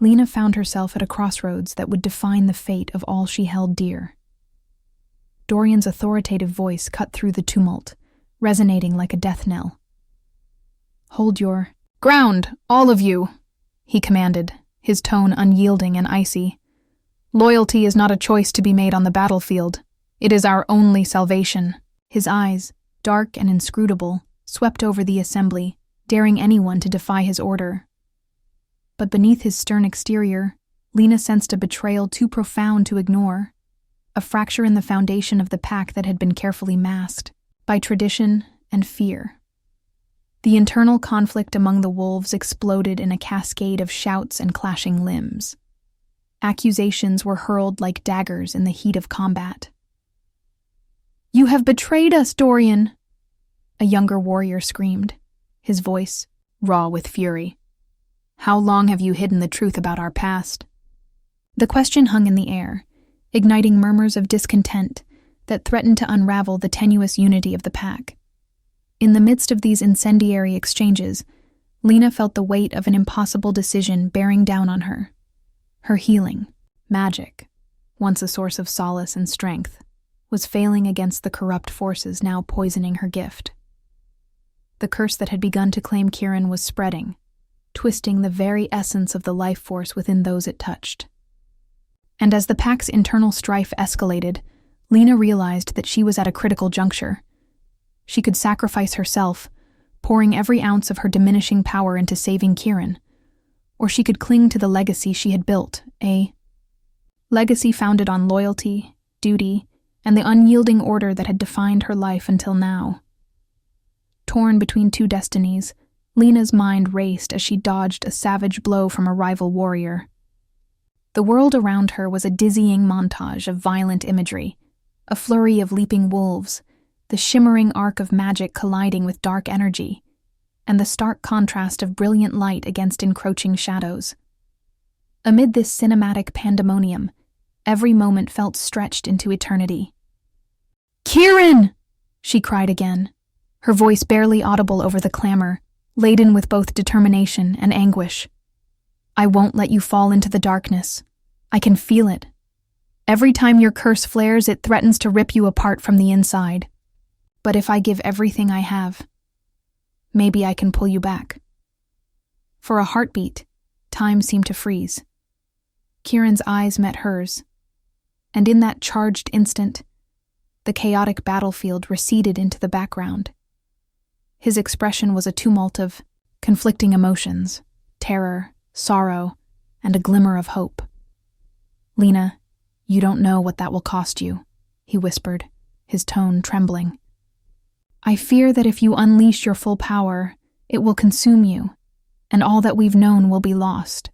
Lena found herself at a crossroads that would define the fate of all she held dear. Dorian's authoritative voice cut through the tumult, resonating like a death knell. "Hold your ground, all of you," he commanded, his tone unyielding and icy. "Loyalty is not a choice to be made on the battlefield. It is our only salvation." His eyes, dark and inscrutable, swept over the assembly, daring anyone to defy his order. But beneath his stern exterior, Lena sensed a betrayal too profound to ignore, a fracture in the foundation of the pack that had been carefully masked by tradition and fear. The internal conflict among the wolves exploded in a cascade of shouts and clashing limbs. Accusations were hurled like daggers in the heat of combat. "You have betrayed us, Dorian!" a younger warrior screamed, his voice raw with fury. "How long have you hidden the truth about our past?" The question hung in the air, igniting murmurs of discontent that threatened to unravel the tenuous unity of the pack. In the midst of these incendiary exchanges, Lena felt the weight of an impossible decision bearing down on her. Her healing, magic, once a source of solace and strength, was failing against the corrupt forces now poisoning her gift. The curse that had begun to claim Kieran was spreading, twisting the very essence of the life force within those it touched. And as the pack's internal strife escalated, Lena realized that she was at a critical juncture. She could sacrifice herself, pouring every ounce of her diminishing power into saving Kieran, or she could cling to the legacy she had built, a legacy founded on loyalty, duty, and the unyielding order that had defined her life until now. Torn between two destinies, Lena's mind raced as she dodged a savage blow from a rival warrior. The world around her was a dizzying montage of violent imagery, a flurry of leaping wolves, the shimmering arc of magic colliding with dark energy, and the stark contrast of brilliant light against encroaching shadows. Amid this cinematic pandemonium, every moment felt stretched into eternity. "Kieran!" she cried again, her voice barely audible over the clamor, laden with both determination and anguish. "I won't let you fall into the darkness. I can feel it. Every time your curse flares, it threatens to rip you apart from the inside. But if I give everything I have, maybe I can pull you back." For a heartbeat, time seemed to freeze. Kieran's eyes met hers, and in that charged instant, the chaotic battlefield receded into the background. His expression was a tumult of conflicting emotions, terror, sorrow, and a glimmer of hope. "Lena, you don't know what that will cost you," he whispered, his tone trembling. "I fear that if you unleash your full power, it will consume you, and all that we've known will be lost."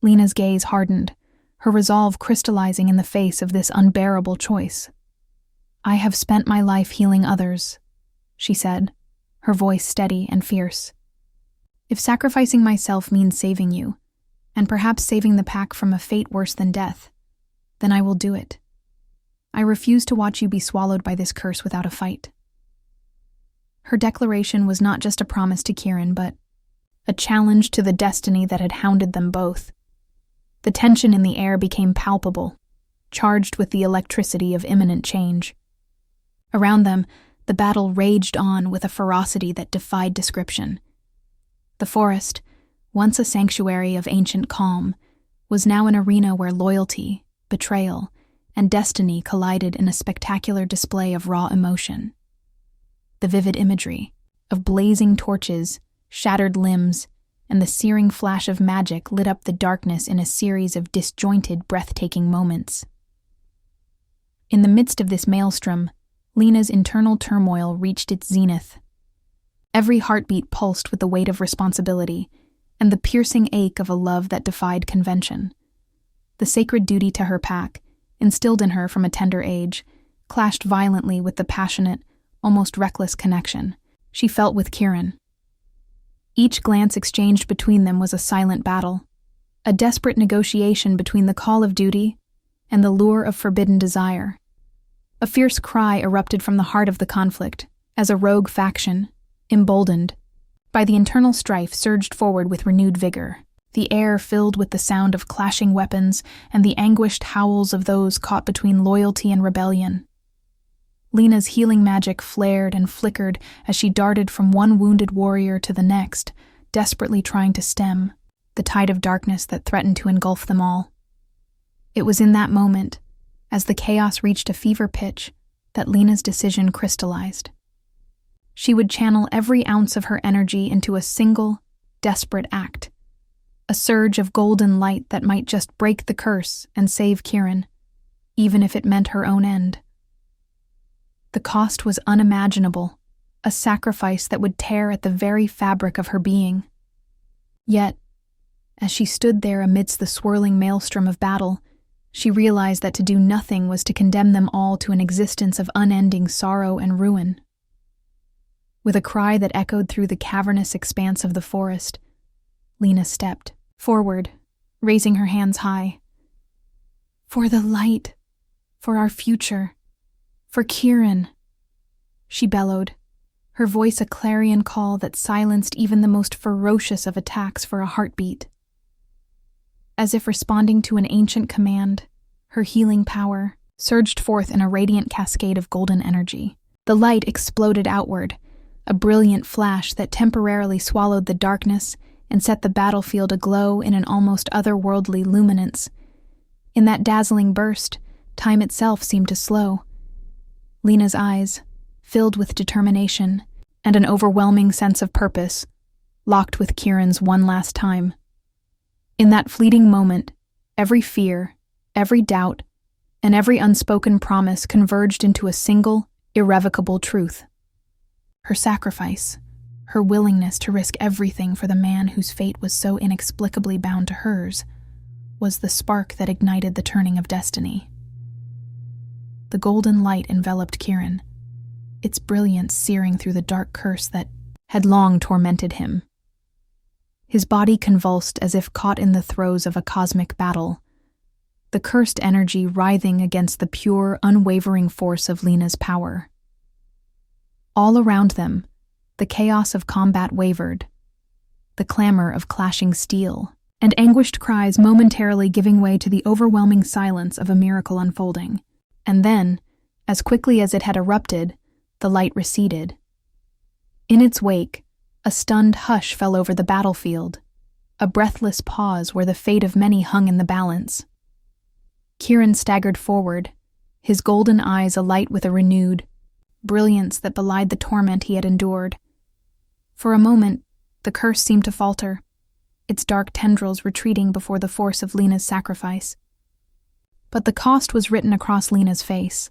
Lena's gaze hardened, her resolve crystallizing in the face of this unbearable choice. "I have spent my life healing others," she said, her voice steady and fierce. "If sacrificing myself means saving you, and perhaps saving the pack from a fate worse than death, then I will do it. I refuse to watch you be swallowed by this curse without a fight." Her declaration was not just a promise to Kieran, but a challenge to the destiny that had hounded them both. The tension in the air became palpable, charged with the electricity of imminent change. Around them, the battle raged on with a ferocity that defied description. The forest, once a sanctuary of ancient calm, was now an arena where loyalty, betrayal, and destiny collided in a spectacular display of raw emotion. The vivid imagery of blazing torches, shattered limbs, and the searing flash of magic lit up the darkness in a series of disjointed, breathtaking moments. In the midst of this maelstrom, Lena's internal turmoil reached its zenith. Every heartbeat pulsed with the weight of responsibility and the piercing ache of a love that defied convention. The sacred duty to her pack, instilled in her from a tender age, clashed violently with the passionate, almost reckless connection she felt with Kieran. Each glance exchanged between them was a silent battle, a desperate negotiation between the call of duty and the lure of forbidden desire. A fierce cry erupted from the heart of the conflict as a rogue faction, emboldened by the internal strife, surged forward with renewed vigor, the air filled with the sound of clashing weapons and the anguished howls of those caught between loyalty and rebellion. Lena's healing magic flared and flickered as she darted from one wounded warrior to the next, desperately trying to stem the tide of darkness that threatened to engulf them all. It was in that moment, as the chaos reached a fever pitch, that Lena's decision crystallized. She would channel every ounce of her energy into a single, desperate act, a surge of golden light that might just break the curse and save Kieran, even if it meant her own end. The cost was unimaginable, a sacrifice that would tear at the very fabric of her being. Yet, as she stood there amidst the swirling maelstrom of battle, she realized that to do nothing was to condemn them all to an existence of unending sorrow and ruin. With a cry that echoed through the cavernous expanse of the forest, Lena stepped forward, raising her hands high. "For the light, for our future, for Kieran," she bellowed, her voice a clarion call that silenced even the most ferocious of attacks for a heartbeat. As if responding to an ancient command, her healing power surged forth in a radiant cascade of golden energy. The light exploded outward, a brilliant flash that temporarily swallowed the darkness and set the battlefield aglow in an almost otherworldly luminance. In that dazzling burst, time itself seemed to slow. Lena's eyes, filled with determination and an overwhelming sense of purpose, locked with Kieran's one last time. In that fleeting moment, every fear, every doubt, and every unspoken promise converged into a single, irrevocable truth. Her sacrifice, her willingness to risk everything for the man whose fate was so inexplicably bound to hers, was the spark that ignited the turning of destiny. The golden light enveloped Kieran, its brilliance searing through the dark curse that had long tormented him. His body convulsed as if caught in the throes of a cosmic battle, the cursed energy writhing against the pure, unwavering force of Lena's power. All around them, the chaos of combat wavered, the clamor of clashing steel, and anguished cries momentarily giving way to the overwhelming silence of a miracle unfolding. And then, as quickly as it had erupted, the light receded. In its wake, a stunned hush fell over the battlefield, a breathless pause where the fate of many hung in the balance. Kieran staggered forward, his golden eyes alight with a renewed brilliance that belied the torment he had endured. For a moment, the curse seemed to falter, its dark tendrils retreating before the force of Lena's sacrifice. But the cost was written across Lena's face,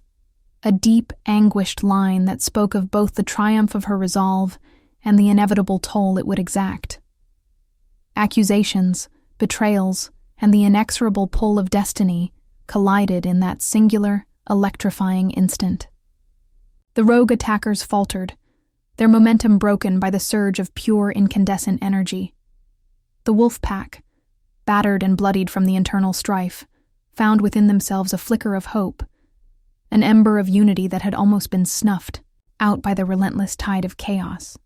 a deep, anguished line that spoke of both the triumph of her resolve and the inevitable toll it would exact. Accusations, betrayals, and the inexorable pull of destiny collided in that singular, electrifying instant. The rogue attackers faltered, their momentum broken by the surge of pure incandescent energy. The wolf pack, battered and bloodied from the internal strife, found within themselves a flicker of hope, an ember of unity that had almost been snuffed out by the relentless tide of chaos.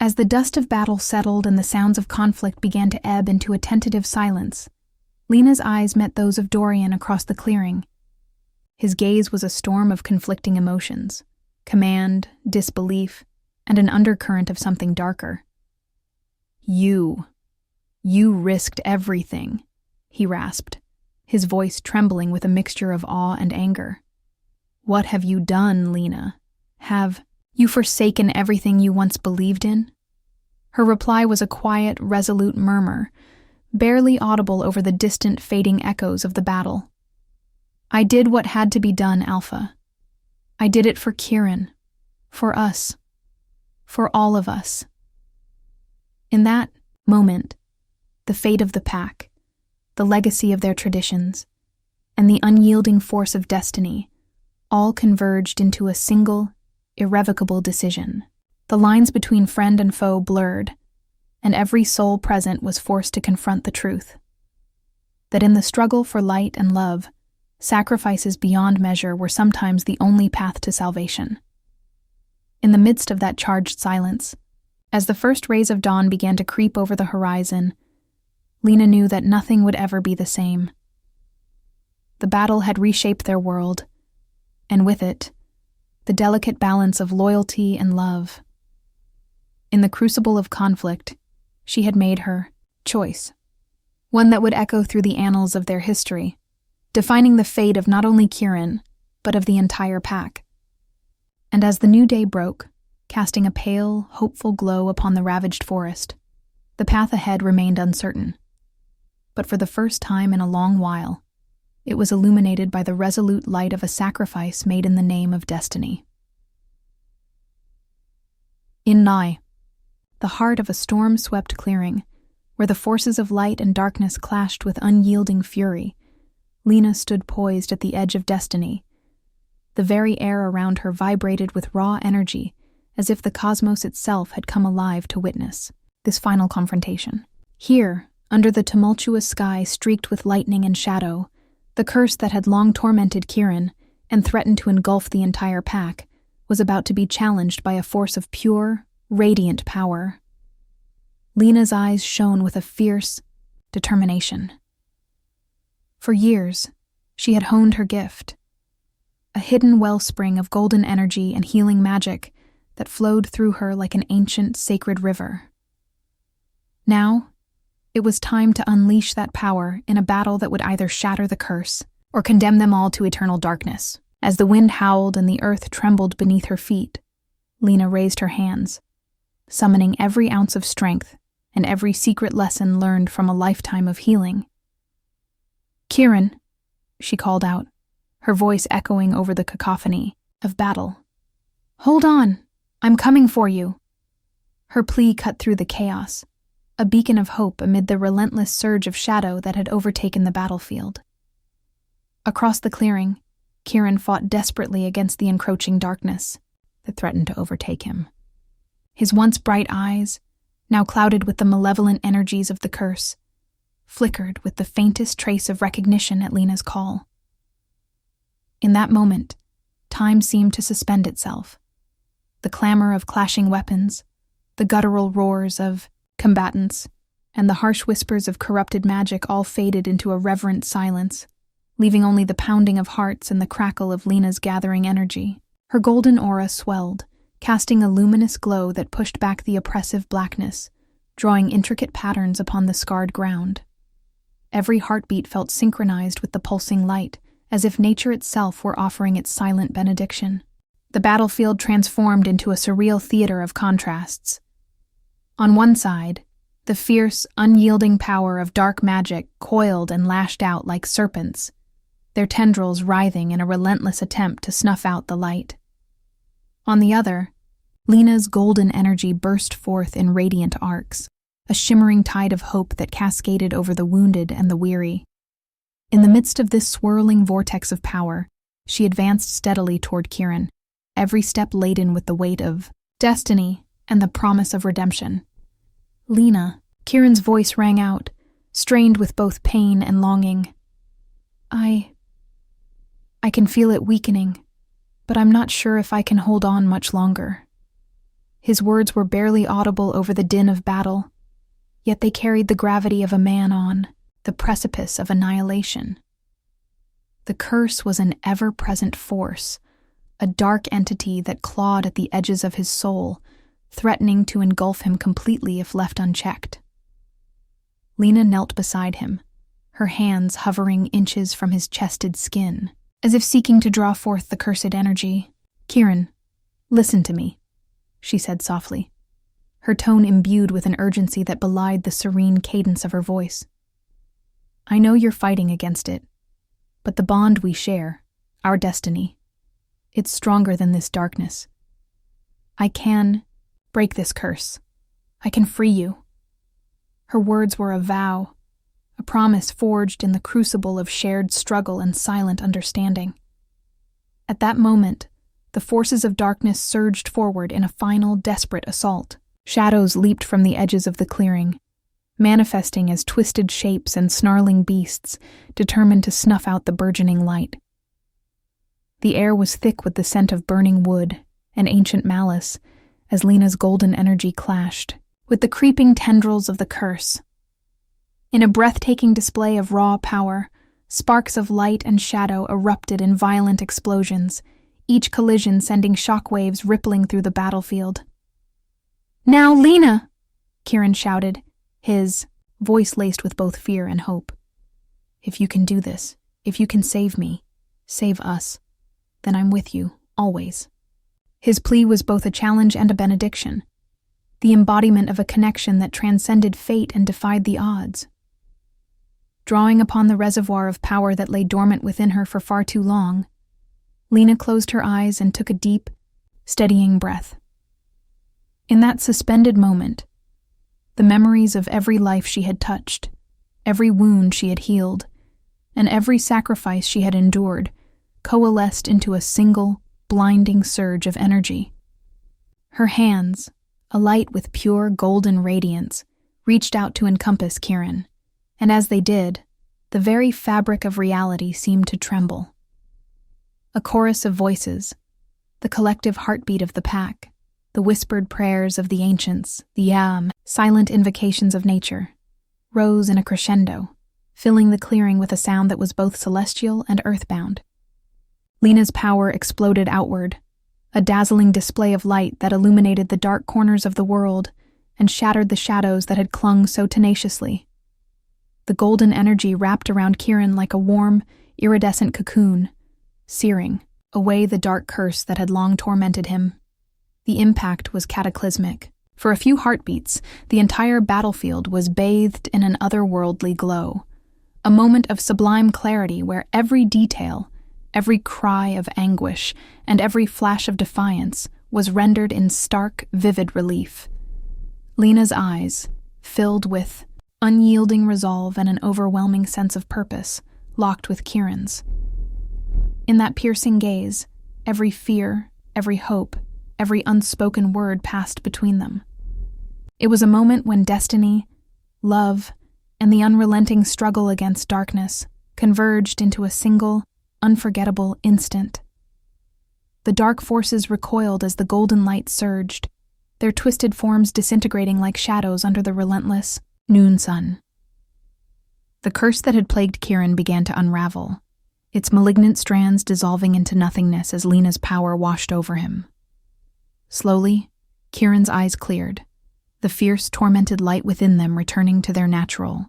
As the dust of battle settled and the sounds of conflict began to ebb into a tentative silence, Lena's eyes met those of Dorian across the clearing. His gaze was a storm of conflicting emotions, command, disbelief, and an undercurrent of something darker. You risked everything," he rasped, his voice trembling with a mixture of awe and anger. "What have you done, Lena? Have you forsaken everything you once believed in?" Her reply was a quiet, resolute murmur, barely audible over the distant, fading echoes of the battle. "I did what had to be done, Alpha. I did it for Kieran, for us." For all of us. In that moment, the fate of the pack, the legacy of their traditions, and the unyielding force of destiny all converged into a single, irrevocable decision. The lines between friend and foe blurred, and every soul present was forced to confront the truth. That in the struggle for light and love, sacrifices beyond measure were sometimes the only path to salvation. In the midst of that charged silence, as the first rays of dawn began to creep over the horizon, Lena knew that nothing would ever be the same. The battle had reshaped their world, and with it, the delicate balance of loyalty and love. In the crucible of conflict, she had made her choice, one that would echo through the annals of their history, defining the fate of not only Kieran, but of the entire pack. And as the new day broke, casting a pale, hopeful glow upon the ravaged forest, the path ahead remained uncertain. But for the first time in a long while, it was illuminated by the resolute light of a sacrifice made in the name of destiny. In Nye, the heart of a storm-swept clearing, where the forces of light and darkness clashed with unyielding fury, Lena stood poised at the edge of destiny. The very air around her vibrated with raw energy, as if the cosmos itself had come alive to witness this final confrontation. Here, under the tumultuous sky streaked with lightning and shadow, the curse that had long tormented Kieran and threatened to engulf the entire pack was about to be challenged by a force of pure, radiant power. Lena's eyes shone with a fierce determination. For years, she had honed her gift, a hidden wellspring of golden energy and healing magic that flowed through her like an ancient, sacred river. Now, it was time to unleash that power in a battle that would either shatter the curse or condemn them all to eternal darkness. As the wind howled and the earth trembled beneath her feet, Lena raised her hands, summoning every ounce of strength and every secret lesson learned from a lifetime of healing. "Kieran," she called out, her voice echoing over the cacophony of battle. "Hold on, I'm coming for you." Her plea cut through the chaos, a beacon of hope amid the relentless surge of shadow that had overtaken the battlefield. Across the clearing, Kieran fought desperately against the encroaching darkness that threatened to overtake him. His once bright eyes, now clouded with the malevolent energies of the curse, flickered with the faintest trace of recognition at Lena's call. In that moment, time seemed to suspend itself. The clamor of clashing weapons, the guttural roars of combatants, and the harsh whispers of corrupted magic all faded into a reverent silence, leaving only the pounding of hearts and the crackle of Lena's gathering energy. Her golden aura swelled, casting a luminous glow that pushed back the oppressive blackness, drawing intricate patterns upon the scarred ground. Every heartbeat felt synchronized with the pulsing light, as if nature itself were offering its silent benediction. The battlefield transformed into a surreal theater of contrasts. On one side, the fierce, unyielding power of dark magic coiled and lashed out like serpents, their tendrils writhing in a relentless attempt to snuff out the light. On the other, Lena's golden energy burst forth in radiant arcs, a shimmering tide of hope that cascaded over the wounded and the weary. In the midst of this swirling vortex of power, she advanced steadily toward Kieran, every step laden with the weight of destiny and the promise of redemption. "Lena," Kieran's voice rang out, strained with both pain and longing. I can feel it weakening, but I'm not sure if I can hold on much longer." His words were barely audible over the din of battle, yet they carried the gravity of a man on the precipice of annihilation. The curse was an ever-present force, a dark entity that clawed at the edges of his soul, threatening to engulf him completely if left unchecked. Lena knelt beside him, her hands hovering inches from his chested skin, as if seeking to draw forth the cursed energy. "Kieran, listen to me," she said softly, her tone imbued with an urgency that belied the serene cadence of her voice. "I know you're fighting against it, but the bond we share, our destiny, it's stronger than this darkness. I can Break this curse. I can free you." Her words were a vow, a promise forged in the crucible of shared struggle and silent understanding. At that moment, the forces of darkness surged forward in a final, desperate assault. Shadows leaped from the edges of the clearing, manifesting as twisted shapes and snarling beasts determined to snuff out the burgeoning light. The air was thick with the scent of burning wood and ancient malice as Lena's golden energy clashed with the creeping tendrils of the curse. In a breathtaking display of raw power, sparks of light and shadow erupted in violent explosions, each collision sending shockwaves rippling through the battlefield. "Now, Lena!" Kieran shouted, his voice laced with both fear and hope. "If you can do this, if you can save me, save us, then I'm with you, always." His plea was both a challenge and a benediction, the embodiment of a connection that transcended fate and defied the odds. Drawing upon the reservoir of power that lay dormant within her for far too long, Lena closed her eyes and took a deep, steadying breath. In that suspended moment, the memories of every life she had touched, every wound she had healed, and every sacrifice she had endured coalesced into a single, blinding surge of energy. Her hands, alight with pure golden radiance, reached out to encompass Kieran, and as they did, the very fabric of reality seemed to tremble. A chorus of voices, the collective heartbeat of the pack, the whispered prayers of the ancients, the silent invocations of nature, rose in a crescendo, filling the clearing with a sound that was both celestial and earthbound. Lena's power exploded outward, a dazzling display of light that illuminated the dark corners of the world and shattered the shadows that had clung so tenaciously. The golden energy wrapped around Kieran like a warm, iridescent cocoon, searing away the dark curse that had long tormented him. The impact was cataclysmic. For a few heartbeats, the entire battlefield was bathed in an otherworldly glow, a moment of sublime clarity where every detail, every cry of anguish, and every flash of defiance was rendered in stark, vivid relief. Lena's eyes, filled with unyielding resolve and an overwhelming sense of purpose, locked with Kieran's. In that piercing gaze, every fear, every hope, every unspoken word passed between them. It was a moment when destiny, love, and the unrelenting struggle against darkness converged into a single, unforgettable instant. The dark forces recoiled as the golden light surged, their twisted forms disintegrating like shadows under the relentless noon sun. The curse that had plagued Kieran began to unravel, its malignant strands dissolving into nothingness as Lena's power washed over him. Slowly, Kieran's eyes cleared, the fierce, tormented light within them returning to their natural,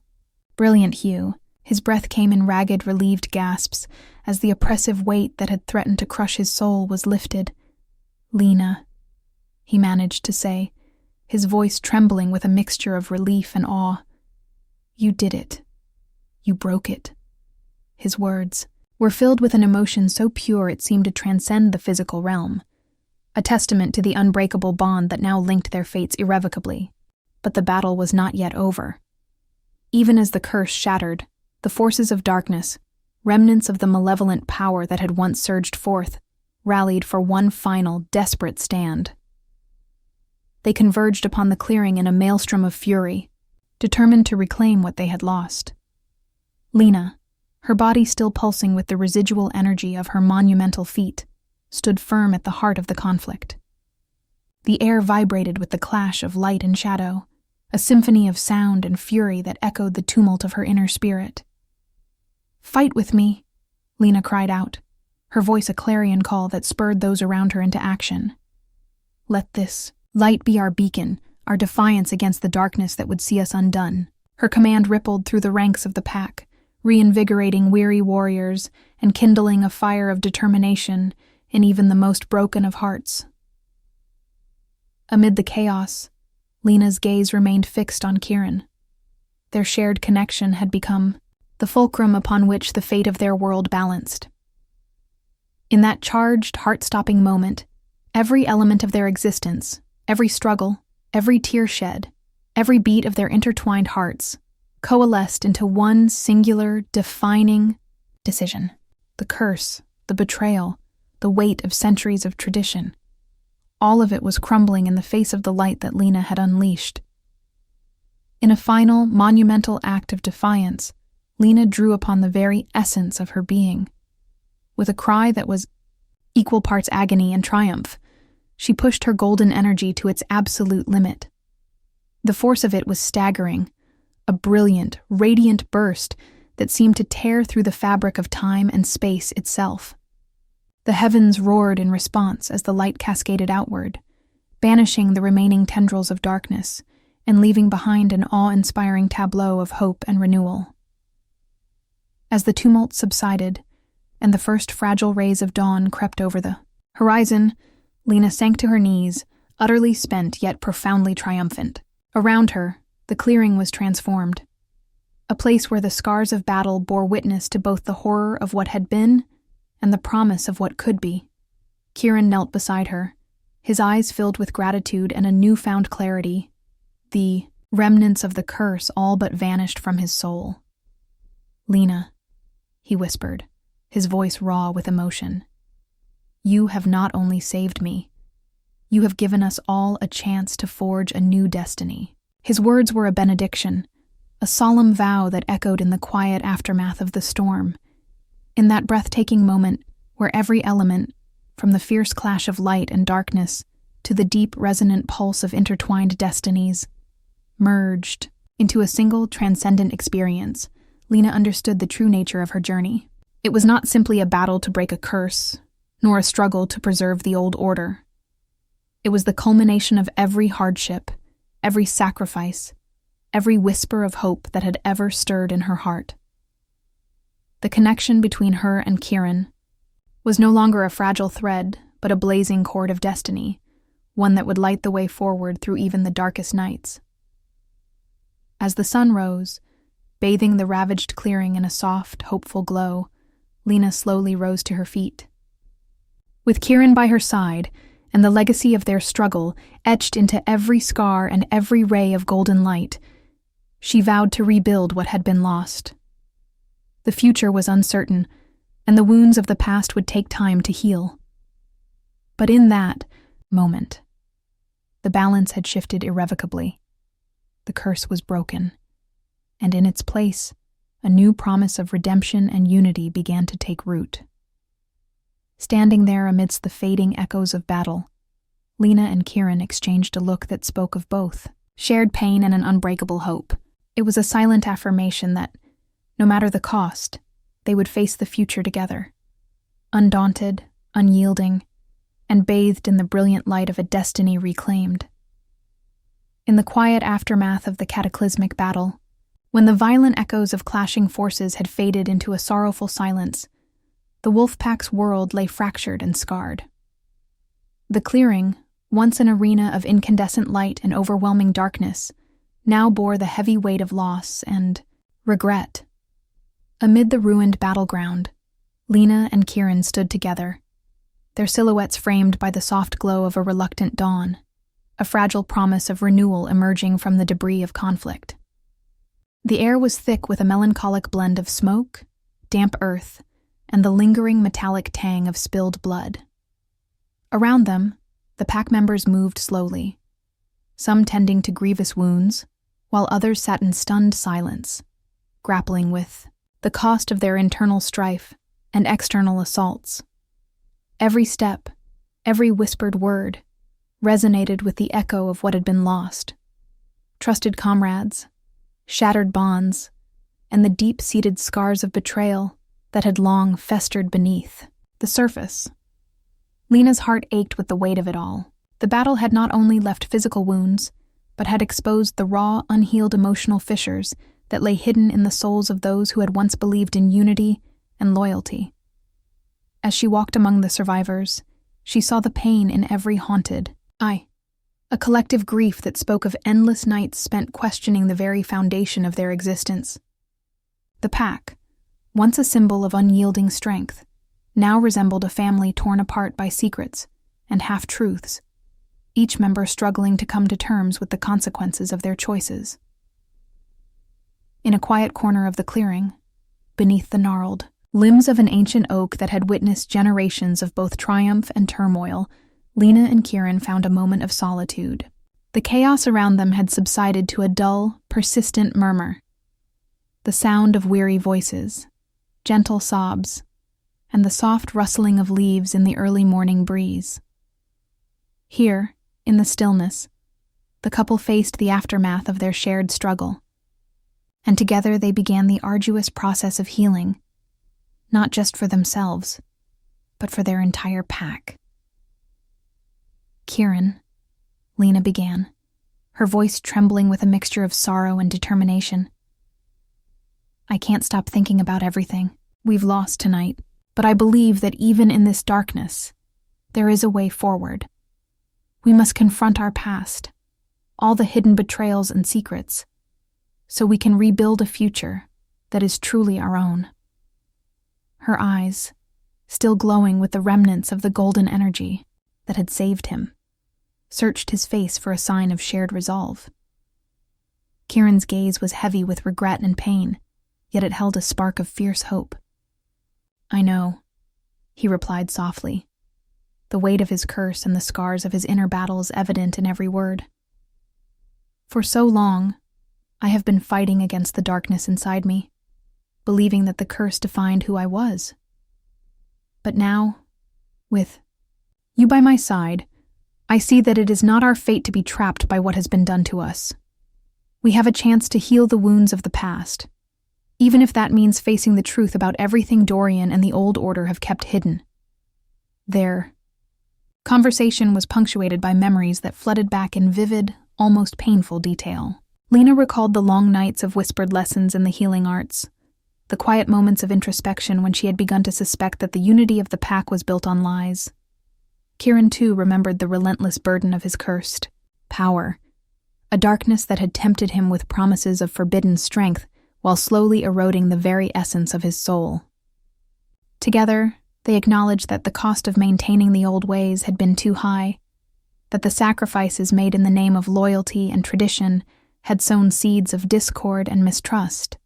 brilliant hue. His breath came in ragged, relieved gasps as the oppressive weight that had threatened to crush his soul was lifted. "Lena," he managed to say, his voice trembling with a mixture of relief and awe. "You did it. You broke it." His words were filled with an emotion so pure it seemed to transcend the physical realm, a testament to the unbreakable bond that now linked their fates irrevocably. But the battle was not yet over. Even as the curse shattered, the forces of darkness, remnants of the malevolent power that had once surged forth, rallied for one final, desperate stand. They converged upon the clearing in a maelstrom of fury, determined to reclaim what they had lost. Lena, her body still pulsing with the residual energy of her monumental feat, stood firm at the heart of the conflict. The air vibrated with the clash of light and shadow, a symphony of sound and fury that echoed the tumult of her inner spirit. "Fight with me," Lena cried out, her voice a clarion call that spurred those around her into action. "Let this light be our beacon, our defiance against the darkness that would see us undone." Her command rippled through the ranks of the pack, reinvigorating weary warriors and kindling a fire of determination in even the most broken of hearts. Amid the chaos, Lena's gaze remained fixed on Kieran. Their shared connection had become the fulcrum upon which the fate of their world balanced. In that charged, heart-stopping moment, every element of their existence, Every struggle, every tear shed, every beat of their intertwined hearts coalesced into one singular, defining decision. The curse, the betrayal, the weight of centuries of tradition. All of it was crumbling in the face of the light that Lena had unleashed. In a final, monumental act of defiance, Lena drew upon the very essence of her being. With a cry that was equal parts agony and triumph, she pushed her golden energy to its absolute limit. The force of it was staggering, a brilliant, radiant burst that seemed to tear through the fabric of time and space itself. The heavens roared in response as the light cascaded outward, banishing the remaining tendrils of darkness and leaving behind an awe-inspiring tableau of hope and renewal. As the tumult subsided and the first fragile rays of dawn crept over the horizon, Lena sank to her knees, utterly spent yet profoundly triumphant. Around her, the clearing was transformed, a place where the scars of battle bore witness to both the horror of what had been and the promise of what could be. Kieran knelt beside her, his eyes filled with gratitude and a newfound clarity. The remnants of the curse all but vanished from his soul. "Lena," he whispered, his voice raw with emotion, "you have not only saved me, you have given us all a chance to forge a new destiny." His words were a benediction, a solemn vow that echoed in the quiet aftermath of the storm. In that breathtaking moment where every element, from the fierce clash of light and darkness to the deep resonant pulse of intertwined destinies, merged into a single transcendent experience, Lena understood the true nature of her journey. It was not simply a battle to break a curse, nor a struggle to preserve the old order. It was the culmination of every hardship, every sacrifice, every whisper of hope that had ever stirred in her heart. The connection between her and Kieran was no longer a fragile thread, but a blazing cord of destiny, one that would light the way forward through even the darkest nights. As the sun rose, bathing the ravaged clearing in a soft, hopeful glow, Lena slowly rose to her feet. With Kieran by her side, and the legacy of their struggle etched into every scar and every ray of golden light, she vowed to rebuild what had been lost. The future was uncertain, and the wounds of the past would take time to heal. But in that moment, the balance had shifted irrevocably. The curse was broken, and in its place, a new promise of redemption and unity began to take root. Standing there amidst the fading echoes of battle, Lena and Kieran exchanged a look that spoke of both shared pain and an unbreakable hope. It was a silent affirmation that, no matter the cost, they would face the future together, undaunted, unyielding, and bathed in the brilliant light of a destiny reclaimed. In the quiet aftermath of the cataclysmic battle, when the violent echoes of clashing forces had faded into a sorrowful silence, the Wolfpack's world lay fractured and scarred. The clearing, once an arena of incandescent light and overwhelming darkness, now bore the heavy weight of loss and regret. Amid the ruined battleground, Lena and Kieran stood together, their silhouettes framed by the soft glow of a reluctant dawn, a fragile promise of renewal emerging from the debris of conflict. The air was thick with a melancholic blend of smoke, damp earth, and the lingering metallic tang of spilled blood. Around them, the pack members moved slowly, some tending to grievous wounds, while others sat in stunned silence, grappling with the cost of their internal strife and external assaults. Every step, every whispered word, resonated with the echo of what had been lost. Trusted comrades, shattered bonds, and the deep-seated scars of betrayal that had long festered beneath the surface. Lena's heart ached with the weight of it all. The battle had not only left physical wounds, but had exposed the raw, unhealed emotional fissures that lay hidden in the souls of those who had once believed in unity and loyalty. As she walked among the survivors, she saw the pain in every haunted eye, a collective grief that spoke of endless nights spent questioning the very foundation of their existence. The pack, once a symbol of unyielding strength, now resembled a family torn apart by secrets and half-truths. each member struggling to come to terms with the consequences of their choices. In a quiet corner of the clearing, beneath the gnarled limbs of an ancient oak that had witnessed generations of both triumph and turmoil, Lena and Kieran found a moment of solitude. The chaos around them had subsided to a dull, persistent murmur. The sound of weary voices, gentle sobs, and the soft rustling of leaves in the early morning breeze. Here, in the stillness, the couple faced the aftermath of their shared struggle, and together they began the arduous process of healing, not just for themselves, but for their entire pack. "Kieran," Lena began, her voice trembling with a mixture of sorrow and determination. "I can't stop thinking about everything we've lost tonight, but I believe that even in this darkness, there is a way forward. We must confront our past, all the hidden betrayals and secrets, so we can rebuild a future that is truly our own." Her eyes, still glowing with the remnants of the golden energy that had saved him, searched his face for a sign of shared resolve. Kieran's gaze was heavy with regret and pain, yet it held a spark of fierce hope. "I know," he replied softly, the weight of his curse and the scars of his inner battles evident in every word. "For so long, I have been fighting against the darkness inside me, believing that the curse defined who I was. But now, with you by my side, I see that it is not our fate to be trapped by what has been done to us. We have a chance to heal the wounds of the past, even if that means facing the truth about everything Dorian and the Old Order have kept hidden." Their conversation was punctuated by memories that flooded back in vivid, almost painful detail. Lena recalled the long nights of whispered lessons in the healing arts, the quiet moments of introspection when she had begun to suspect that the unity of the pack was built on lies. Kieran, too, remembered the relentless burden of his cursed power, a darkness that had tempted him with promises of forbidden strength while slowly eroding the very essence of his soul. Together, they acknowledged that the cost of maintaining the old ways had been too high, that the sacrifices made in the name of loyalty and tradition had sown seeds of discord and mistrust.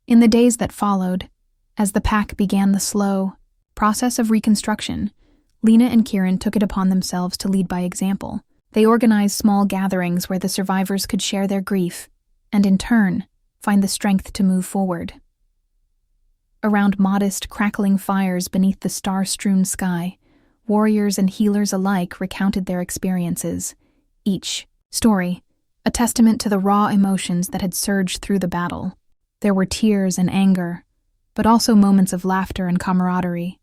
In the days that followed, as the pack began the slow process of reconstruction, Lena and Kieran took it upon themselves to lead by example. They organized small gatherings where the survivors could share their grief, and in turn, find the strength to move forward. Around modest, crackling fires beneath the star-strewn sky, warriors and healers alike recounted their experiences, each story a testament to the raw emotions that had surged through the battle. There were tears and anger, but also moments of laughter and camaraderie,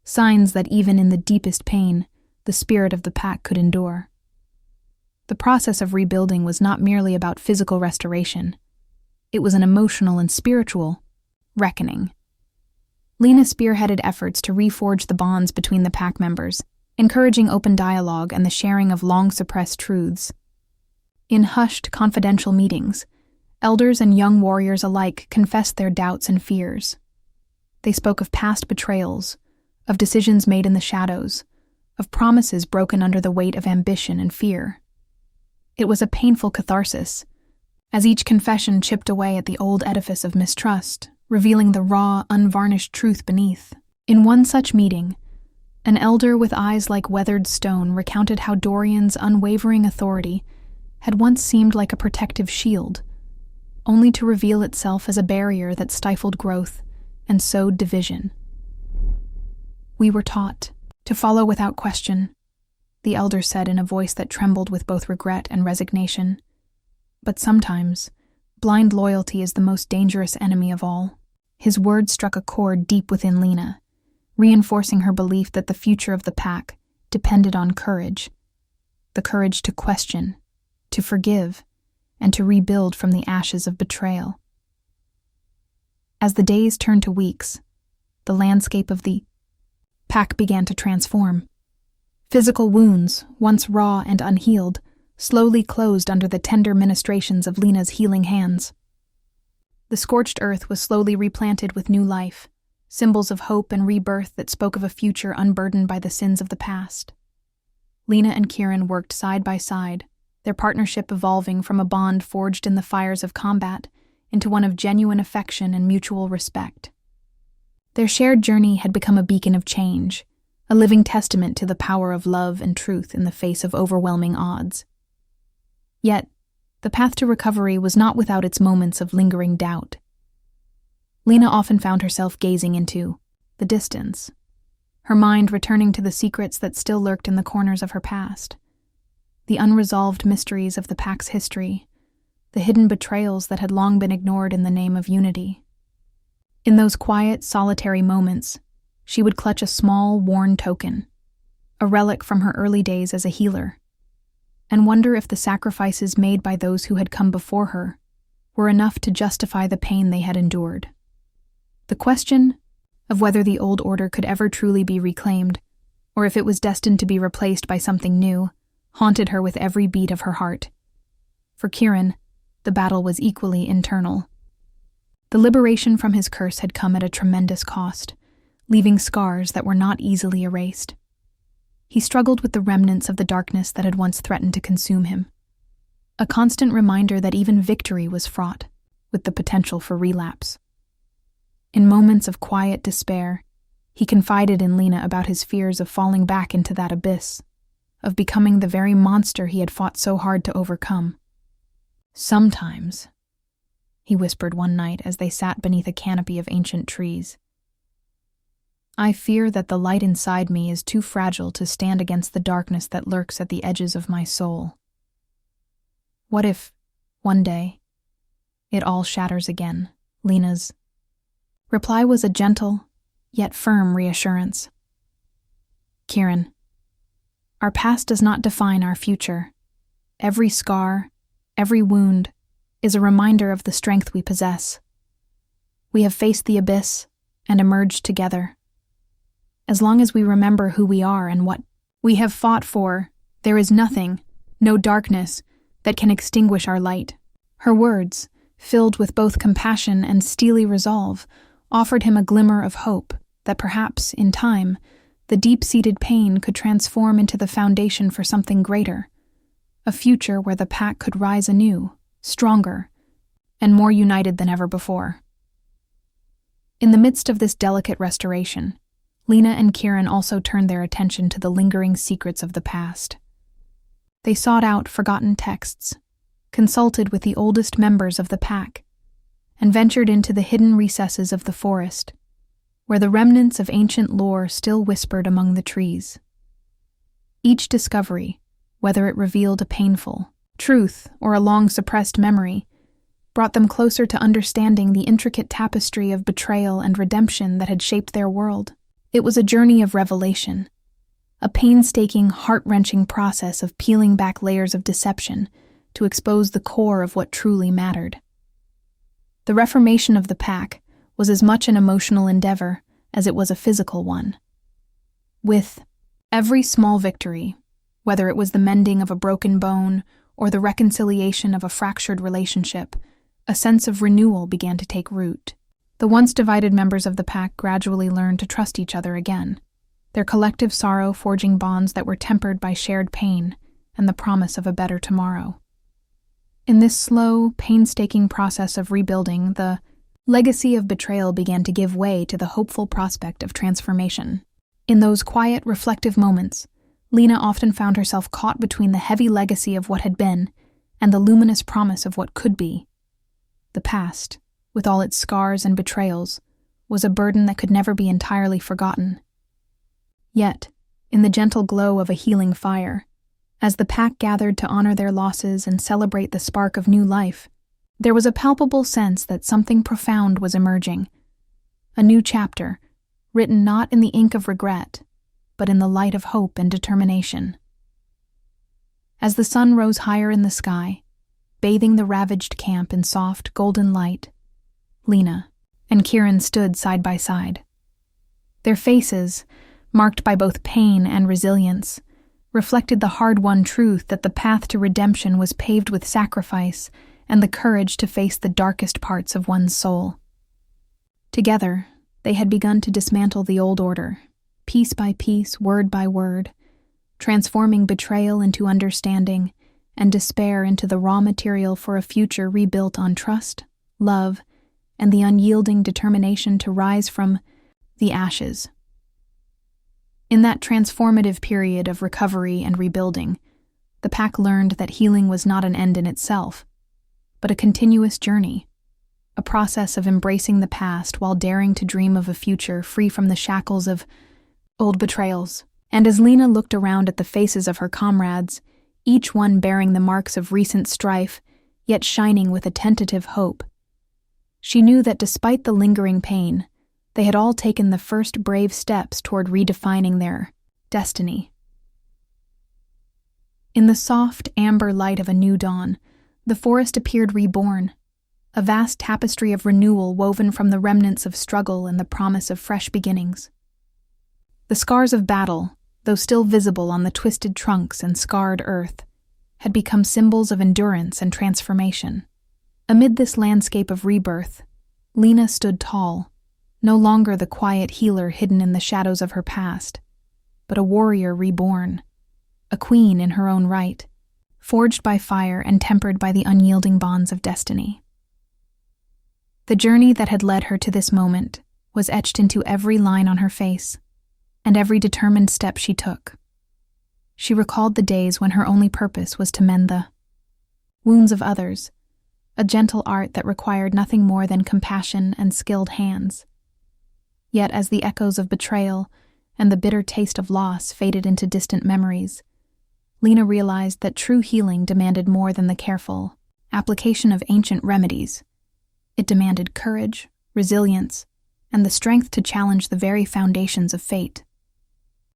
signs that even in the deepest pain, the spirit of the pack could endure. The process of rebuilding was not merely about physical restoration. It was an emotional and spiritual reckoning. Lena spearheaded efforts to reforge the bonds between the pack members, encouraging open dialogue and the sharing of long-suppressed truths. In hushed, confidential meetings, elders and young warriors alike confessed their doubts and fears. They spoke of past betrayals, of decisions made in the shadows, of promises broken under the weight of ambition and fear. It was a painful catharsis, as each confession chipped away at the old edifice of mistrust, revealing the raw, unvarnished truth beneath. In one such meeting, an elder with eyes like weathered stone recounted how Dorian's unwavering authority had once seemed like a protective shield, only to reveal itself as a barrier that stifled growth and sowed division. "We were taught to follow without question," the elder said in a voice that trembled with both regret and resignation. "But sometimes, blind loyalty is the most dangerous enemy of all." His words struck a chord deep within Lena, reinforcing her belief that the future of the pack depended on courage, the courage to question, to forgive, and to rebuild from the ashes of betrayal. As the days turned to weeks, the landscape of the pack began to transform. Physical wounds, once raw and unhealed, slowly closed under the tender ministrations of Lena's healing hands. The scorched earth was slowly replanted with new life, symbols of hope and rebirth that spoke of a future unburdened by the sins of the past. Lena and Kieran worked side by side, their partnership evolving from a bond forged in the fires of combat into one of genuine affection and mutual respect. Their shared journey had become a beacon of change, a living testament to the power of love and truth in the face of overwhelming odds. Yet, the path to recovery was not without its moments of lingering doubt. Lena often found herself gazing into the distance, her mind returning to the secrets that still lurked in the corners of her past, the unresolved mysteries of the pack's history, the hidden betrayals that had long been ignored in the name of unity. In those quiet, solitary moments, she would clutch a small, worn token, a relic from her early days as a healer, and wonder if the sacrifices made by those who had come before her were enough to justify the pain they had endured. The question of whether the old order could ever truly be reclaimed, or if it was destined to be replaced by something new, haunted her with every beat of her heart. For Kieran, the battle was equally internal. The liberation from his curse had come at a tremendous cost, leaving scars that were not easily erased. He struggled with the remnants of the darkness that had once threatened to consume him, a constant reminder that even victory was fraught with the potential for relapse. In moments of quiet despair, he confided in Lena about his fears of falling back into that abyss, of becoming the very monster he had fought so hard to overcome. "Sometimes," he whispered one night as they sat beneath a canopy of ancient trees, "I fear that the light inside me is too fragile to stand against the darkness that lurks at the edges of my soul. What if, one day, it all shatters again?" Lena's reply was a gentle, yet firm reassurance. "Kieran, our past does not define our future. Every scar, every wound, is a reminder of the strength we possess. We have faced the abyss and emerged together. As long as we remember who we are and what we have fought for, there is nothing, no darkness, that can extinguish our light." Her words, filled with both compassion and steely resolve, offered him a glimmer of hope that perhaps, in time, the deep-seated pain could transform into the foundation for something greater, a future where the pack could rise anew, stronger, and more united than ever before. In the midst of this delicate restoration, Lena and Kieran also turned their attention to the lingering secrets of the past. They sought out forgotten texts, consulted with the oldest members of the pack, and ventured into the hidden recesses of the forest, where the remnants of ancient lore still whispered among the trees. Each discovery, whether it revealed a painful truth or a long-suppressed memory, brought them closer to understanding the intricate tapestry of betrayal and redemption that had shaped their world. It was a journey of revelation, a painstaking, heart-wrenching process of peeling back layers of deception to expose the core of what truly mattered. The reformation of the pack was as much an emotional endeavor as it was a physical one. With every small victory, whether it was the mending of a broken bone or the reconciliation of a fractured relationship, a sense of renewal began to take root. The once divided members of the pack gradually learned to trust each other again, their collective sorrow forging bonds that were tempered by shared pain and the promise of a better tomorrow. In this slow, painstaking process of rebuilding, the legacy of betrayal began to give way to the hopeful prospect of transformation. In those quiet, reflective moments, Lena often found herself caught between the heavy legacy of what had been and the luminous promise of what could be. The past, with all its scars and betrayals, was a burden that could never be entirely forgotten. Yet, in the gentle glow of a healing fire, as the pack gathered to honor their losses and celebrate the spark of new life, there was a palpable sense that something profound was emerging. A new chapter, written not in the ink of regret, but in the light of hope and determination. As the sun rose higher in the sky, bathing the ravaged camp in soft, golden light, Lena and Kieran stood side by side. Their faces, marked by both pain and resilience, reflected the hard-won truth that the path to redemption was paved with sacrifice and the courage to face the darkest parts of one's soul. Together, they had begun to dismantle the old order, piece by piece, word by word, transforming betrayal into understanding and despair into the raw material for a future rebuilt on trust, love, and the unyielding determination to rise from the ashes. In that transformative period of recovery and rebuilding, the pack learned that healing was not an end in itself, but a continuous journey, a process of embracing the past while daring to dream of a future free from the shackles of old betrayals. And as Lena looked around at the faces of her comrades, each one bearing the marks of recent strife, yet shining with a tentative hope, she knew that despite the lingering pain, they had all taken the first brave steps toward redefining their destiny. In the soft, amber light of a new dawn, the forest appeared reborn, a vast tapestry of renewal woven from the remnants of struggle and the promise of fresh beginnings. The scars of battle, though still visible on the twisted trunks and scarred earth, had become symbols of endurance and transformation. Amid this landscape of rebirth, Lena stood tall, no longer the quiet healer hidden in the shadows of her past, but a warrior reborn, a queen in her own right, forged by fire and tempered by the unyielding bonds of destiny. The journey that had led her to this moment was etched into every line on her face, and every determined step she took. She recalled the days when her only purpose was to mend the wounds of others, a gentle art that required nothing more than compassion and skilled hands. Yet as the echoes of betrayal and the bitter taste of loss faded into distant memories, Lena realized that true healing demanded more than the careful application of ancient remedies. It demanded courage, resilience, and the strength to challenge the very foundations of fate.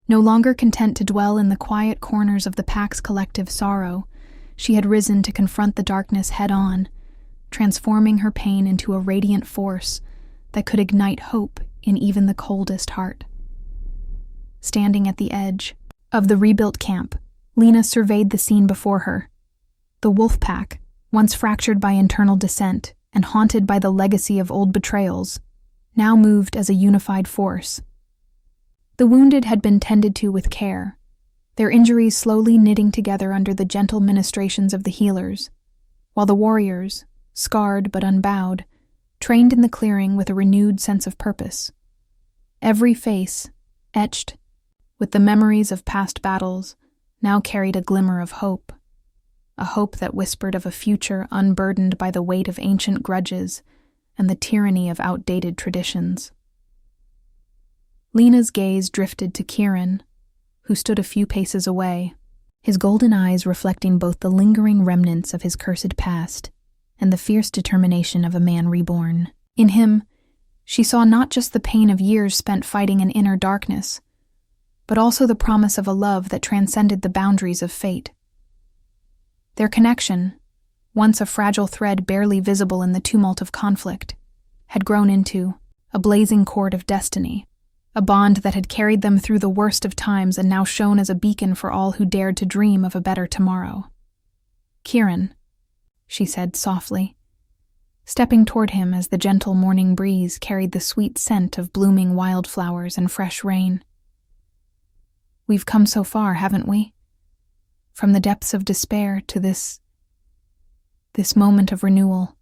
No longer content to dwell in the quiet corners of the pack's collective sorrow, she had risen to confront the darkness head-on, transforming her pain into a radiant force that could ignite hope in even the coldest heart. Standing at the edge of the rebuilt camp, Lena surveyed the scene before her. The wolf pack, once fractured by internal dissent and haunted by the legacy of old betrayals, now moved as a unified force. The wounded had been tended to with care, their injuries slowly knitting together under the gentle ministrations of the healers, while the warriors, scarred but unbowed, trained in the clearing with a renewed sense of purpose. Every face, etched with the memories of past battles, now carried a glimmer of hope, a hope that whispered of a future unburdened by the weight of ancient grudges and the tyranny of outdated traditions. Lena's gaze drifted to Kieran, who stood a few paces away, his golden eyes reflecting both the lingering remnants of his cursed past and the fierce determination of a man reborn. In him, she saw not just the pain of years spent fighting an inner darkness, but also the promise of a love that transcended the boundaries of fate. Their connection, once a fragile thread barely visible in the tumult of conflict, had grown into a blazing cord of destiny, a bond that had carried them through the worst of times and now shone as a beacon for all who dared to dream of a better tomorrow. "Kieran," she said softly, stepping toward him as the gentle morning breeze carried the sweet scent of blooming wildflowers and fresh rain. "We've come so far, haven't we? From the depths of despair to this moment of renewal.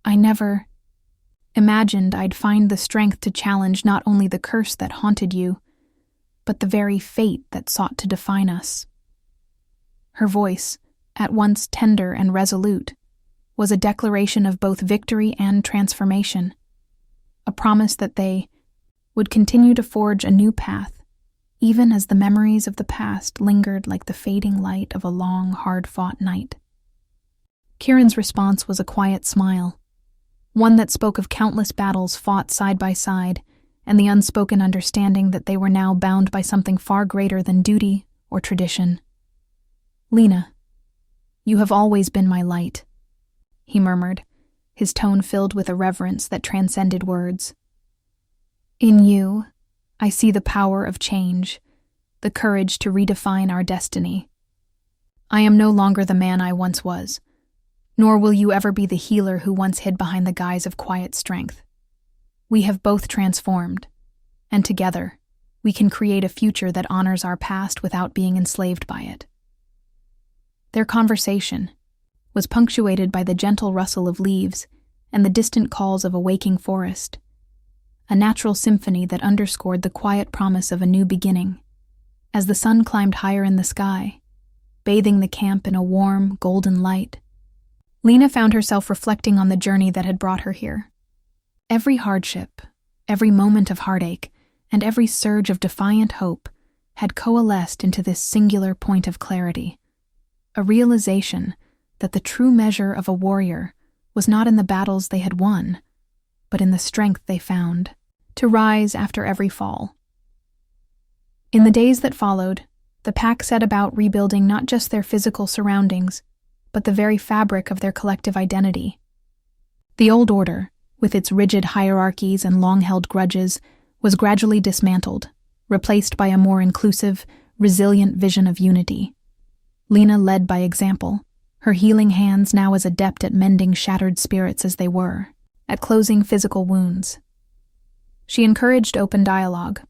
I never imagined I'd find the strength to challenge not only the curse that haunted you, but the very fate that sought to define us." Her voice, at once tender and resolute, was a declaration of both victory and transformation, a promise that they would continue to forge a new path, even as the memories of the past lingered like the fading light of a long, hard-fought night. Kieran's response was a quiet smile, one that spoke of countless battles fought side by side and the unspoken understanding that they were now bound by something far greater than duty or tradition. "Lena, you have always been my light," he murmured, his tone filled with a reverence that transcended words. "In you, I see the power of change, the courage to redefine our destiny. I am no longer the man I once was, nor will you ever be the healer who once hid behind the guise of quiet strength. We have both transformed, and together, we can create a future that honors our past without being enslaved by it. Their conversation was punctuated by the gentle rustle of leaves and the distant calls of a waking forest, a natural symphony that underscored the quiet promise of a new beginning. As the sun climbed higher in the sky, bathing the camp in a warm, golden light, Lena found herself reflecting on the journey that had brought her here. Every hardship, every moment of heartache, and every surge of defiant hope had coalesced into this singular point of clarity, a realization that the true measure of a warrior was not in the battles they had won, but in the strength they found to rise after every fall. In the days that followed, the pack set about rebuilding not just their physical surroundings, but the very fabric of their collective identity. The old order, with its rigid hierarchies and long-held grudges, was gradually dismantled, replaced by a more inclusive, resilient vision of unity. Lena led by example, her healing hands now as adept at mending shattered spirits as they were, at closing physical wounds. She encouraged open dialogue,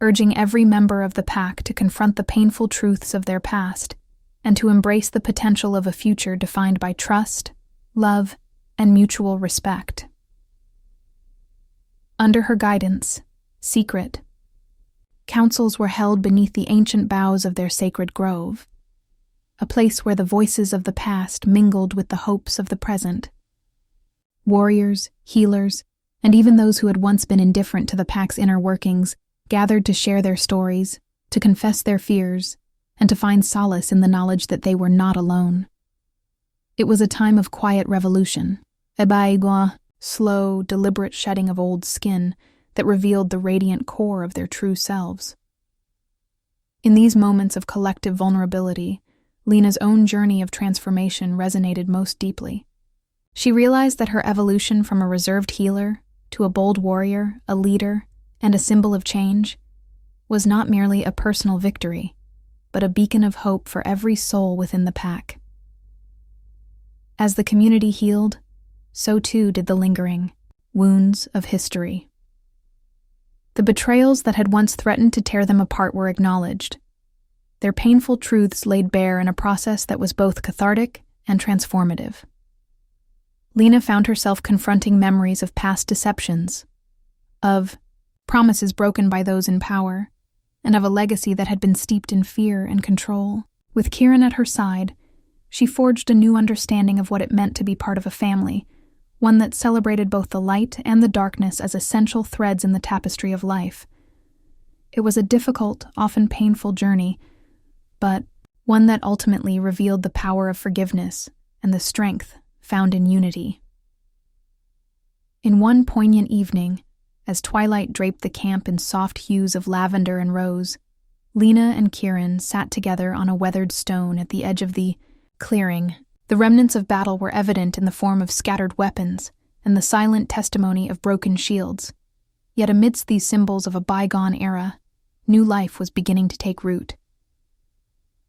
urging every member of the pack to confront the painful truths of their past and to embrace the potential of a future defined by trust, love, and mutual respect. Under her guidance, secret councils were held beneath the ancient boughs of their sacred grove, a place where the voices of the past mingled with the hopes of the present. Warriors, healers, and even those who had once been indifferent to the pack's inner workings gathered to share their stories, to confess their fears, and to find solace in the knowledge that they were not alone. It was a time of quiet revolution, a baigua, slow, deliberate shedding of old skin that revealed the radiant core of their true selves. In these moments of collective vulnerability, Lena's own journey of transformation resonated most deeply. She realized that her evolution from a reserved healer to a bold warrior, a leader, and a symbol of change was not merely a personal victory, but a beacon of hope for every soul within the pack. As the community healed, so too did the lingering wounds of history. The betrayals that had once threatened to tear them apart were acknowledged, their painful truths laid bare in a process that was both cathartic and transformative. Lena found herself confronting memories of past deceptions, of promises broken by those in power, and of a legacy that had been steeped in fear and control. With Kieran at her side, she forged a new understanding of what it meant to be part of a family, one that celebrated both the light and the darkness as essential threads in the tapestry of life. It was a difficult, often painful journey, but one that ultimately revealed the power of forgiveness and the strength found in unity. In one poignant evening, as twilight draped the camp in soft hues of lavender and rose, Lena and Kieran sat together on a weathered stone at the edge of the clearing. The remnants of battle were evident in the form of scattered weapons and the silent testimony of broken shields. Yet amidst these symbols of a bygone era, new life was beginning to take root.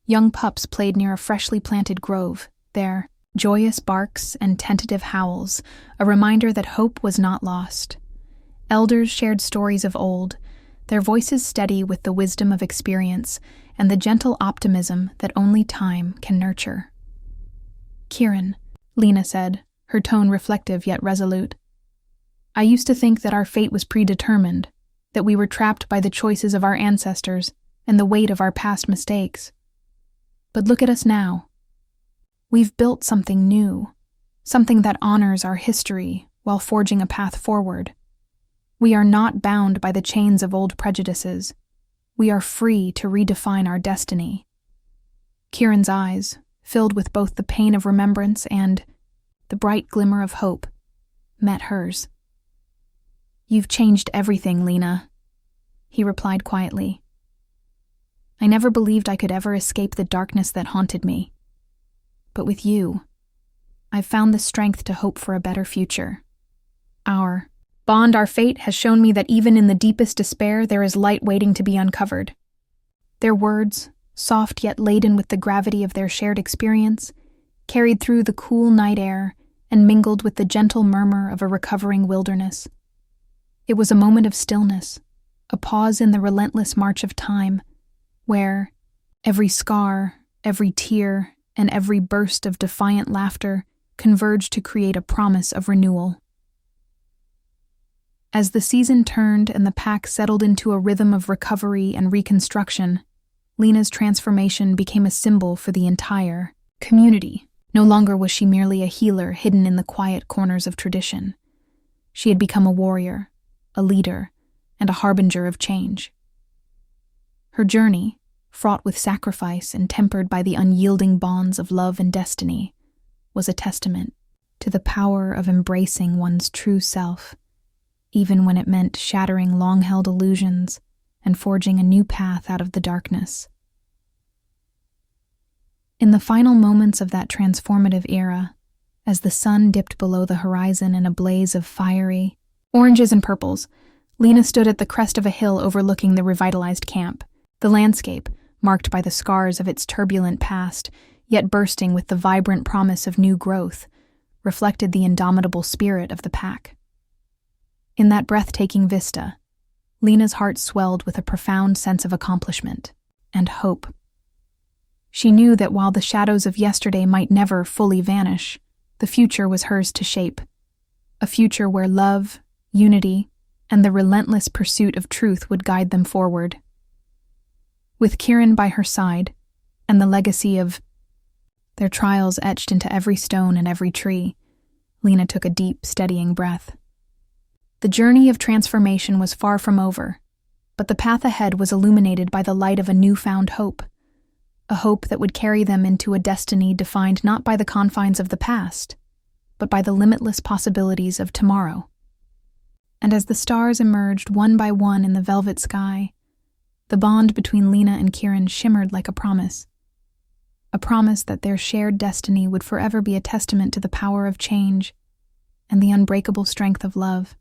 Young pups played near a freshly planted grove, their joyous barks and tentative howls, a reminder that hope was not lost. Elders shared stories of old, their voices steady with the wisdom of experience and the gentle optimism that only time can nurture. "Kieran," Lena said, her tone reflective yet resolute. "I used to think that our fate was predetermined, that we were trapped by the choices of our ancestors and the weight of our past mistakes. But look at us now. We've built something new, something that honors our history while forging a path forward. We are not bound by the chains of old prejudices. We are free to redefine our destiny." Kieran's eyes, filled with both the pain of remembrance and the bright glimmer of hope, met hers. "You've changed everything, Lena," he replied quietly. "I never believed I could ever escape the darkness that haunted me. But with you, I've found the strength to hope for a better future. Our bond, our fate, has shown me that even in the deepest despair there is light waiting to be uncovered." Their words, soft yet laden with the gravity of their shared experience, carried through the cool night air and mingled with the gentle murmur of a recovering wilderness. It was a moment of stillness, a pause in the relentless march of time, where every scar, every tear, and every burst of defiant laughter converged to create a promise of renewal. As the season turned and the pack settled into a rhythm of recovery and reconstruction, Lena's transformation became a symbol for the entire community. No longer was she merely a healer hidden in the quiet corners of tradition. She had become a warrior, a leader, and a harbinger of change. Her journey, fraught with sacrifice and tempered by the unyielding bonds of love and destiny, was a testament to the power of embracing one's true self, even when it meant shattering long-held illusions and forging a new path out of the darkness. In the final moments of that transformative era, as the sun dipped below the horizon in a blaze of fiery oranges and purples, Lena stood at the crest of a hill overlooking the revitalized camp. The landscape, marked by the scars of its turbulent past, yet bursting with the vibrant promise of new growth, reflected the indomitable spirit of the pack. In that breathtaking vista, Lena's heart swelled with a profound sense of accomplishment and hope. She knew that while the shadows of yesterday might never fully vanish, the future was hers to shape, a future where love, unity, and the relentless pursuit of truth would guide them forward. With Kieran by her side, and the legacy of their trials etched into every stone and every tree, Lena took a deep, steadying breath. The journey of transformation was far from over, but the path ahead was illuminated by the light of a newfound hope, a hope that would carry them into a destiny defined not by the confines of the past, but by the limitless possibilities of tomorrow. And as the stars emerged one by one in the velvet sky, the bond between Lena and Kieran shimmered like a promise that their shared destiny would forever be a testament to the power of change and the unbreakable strength of love.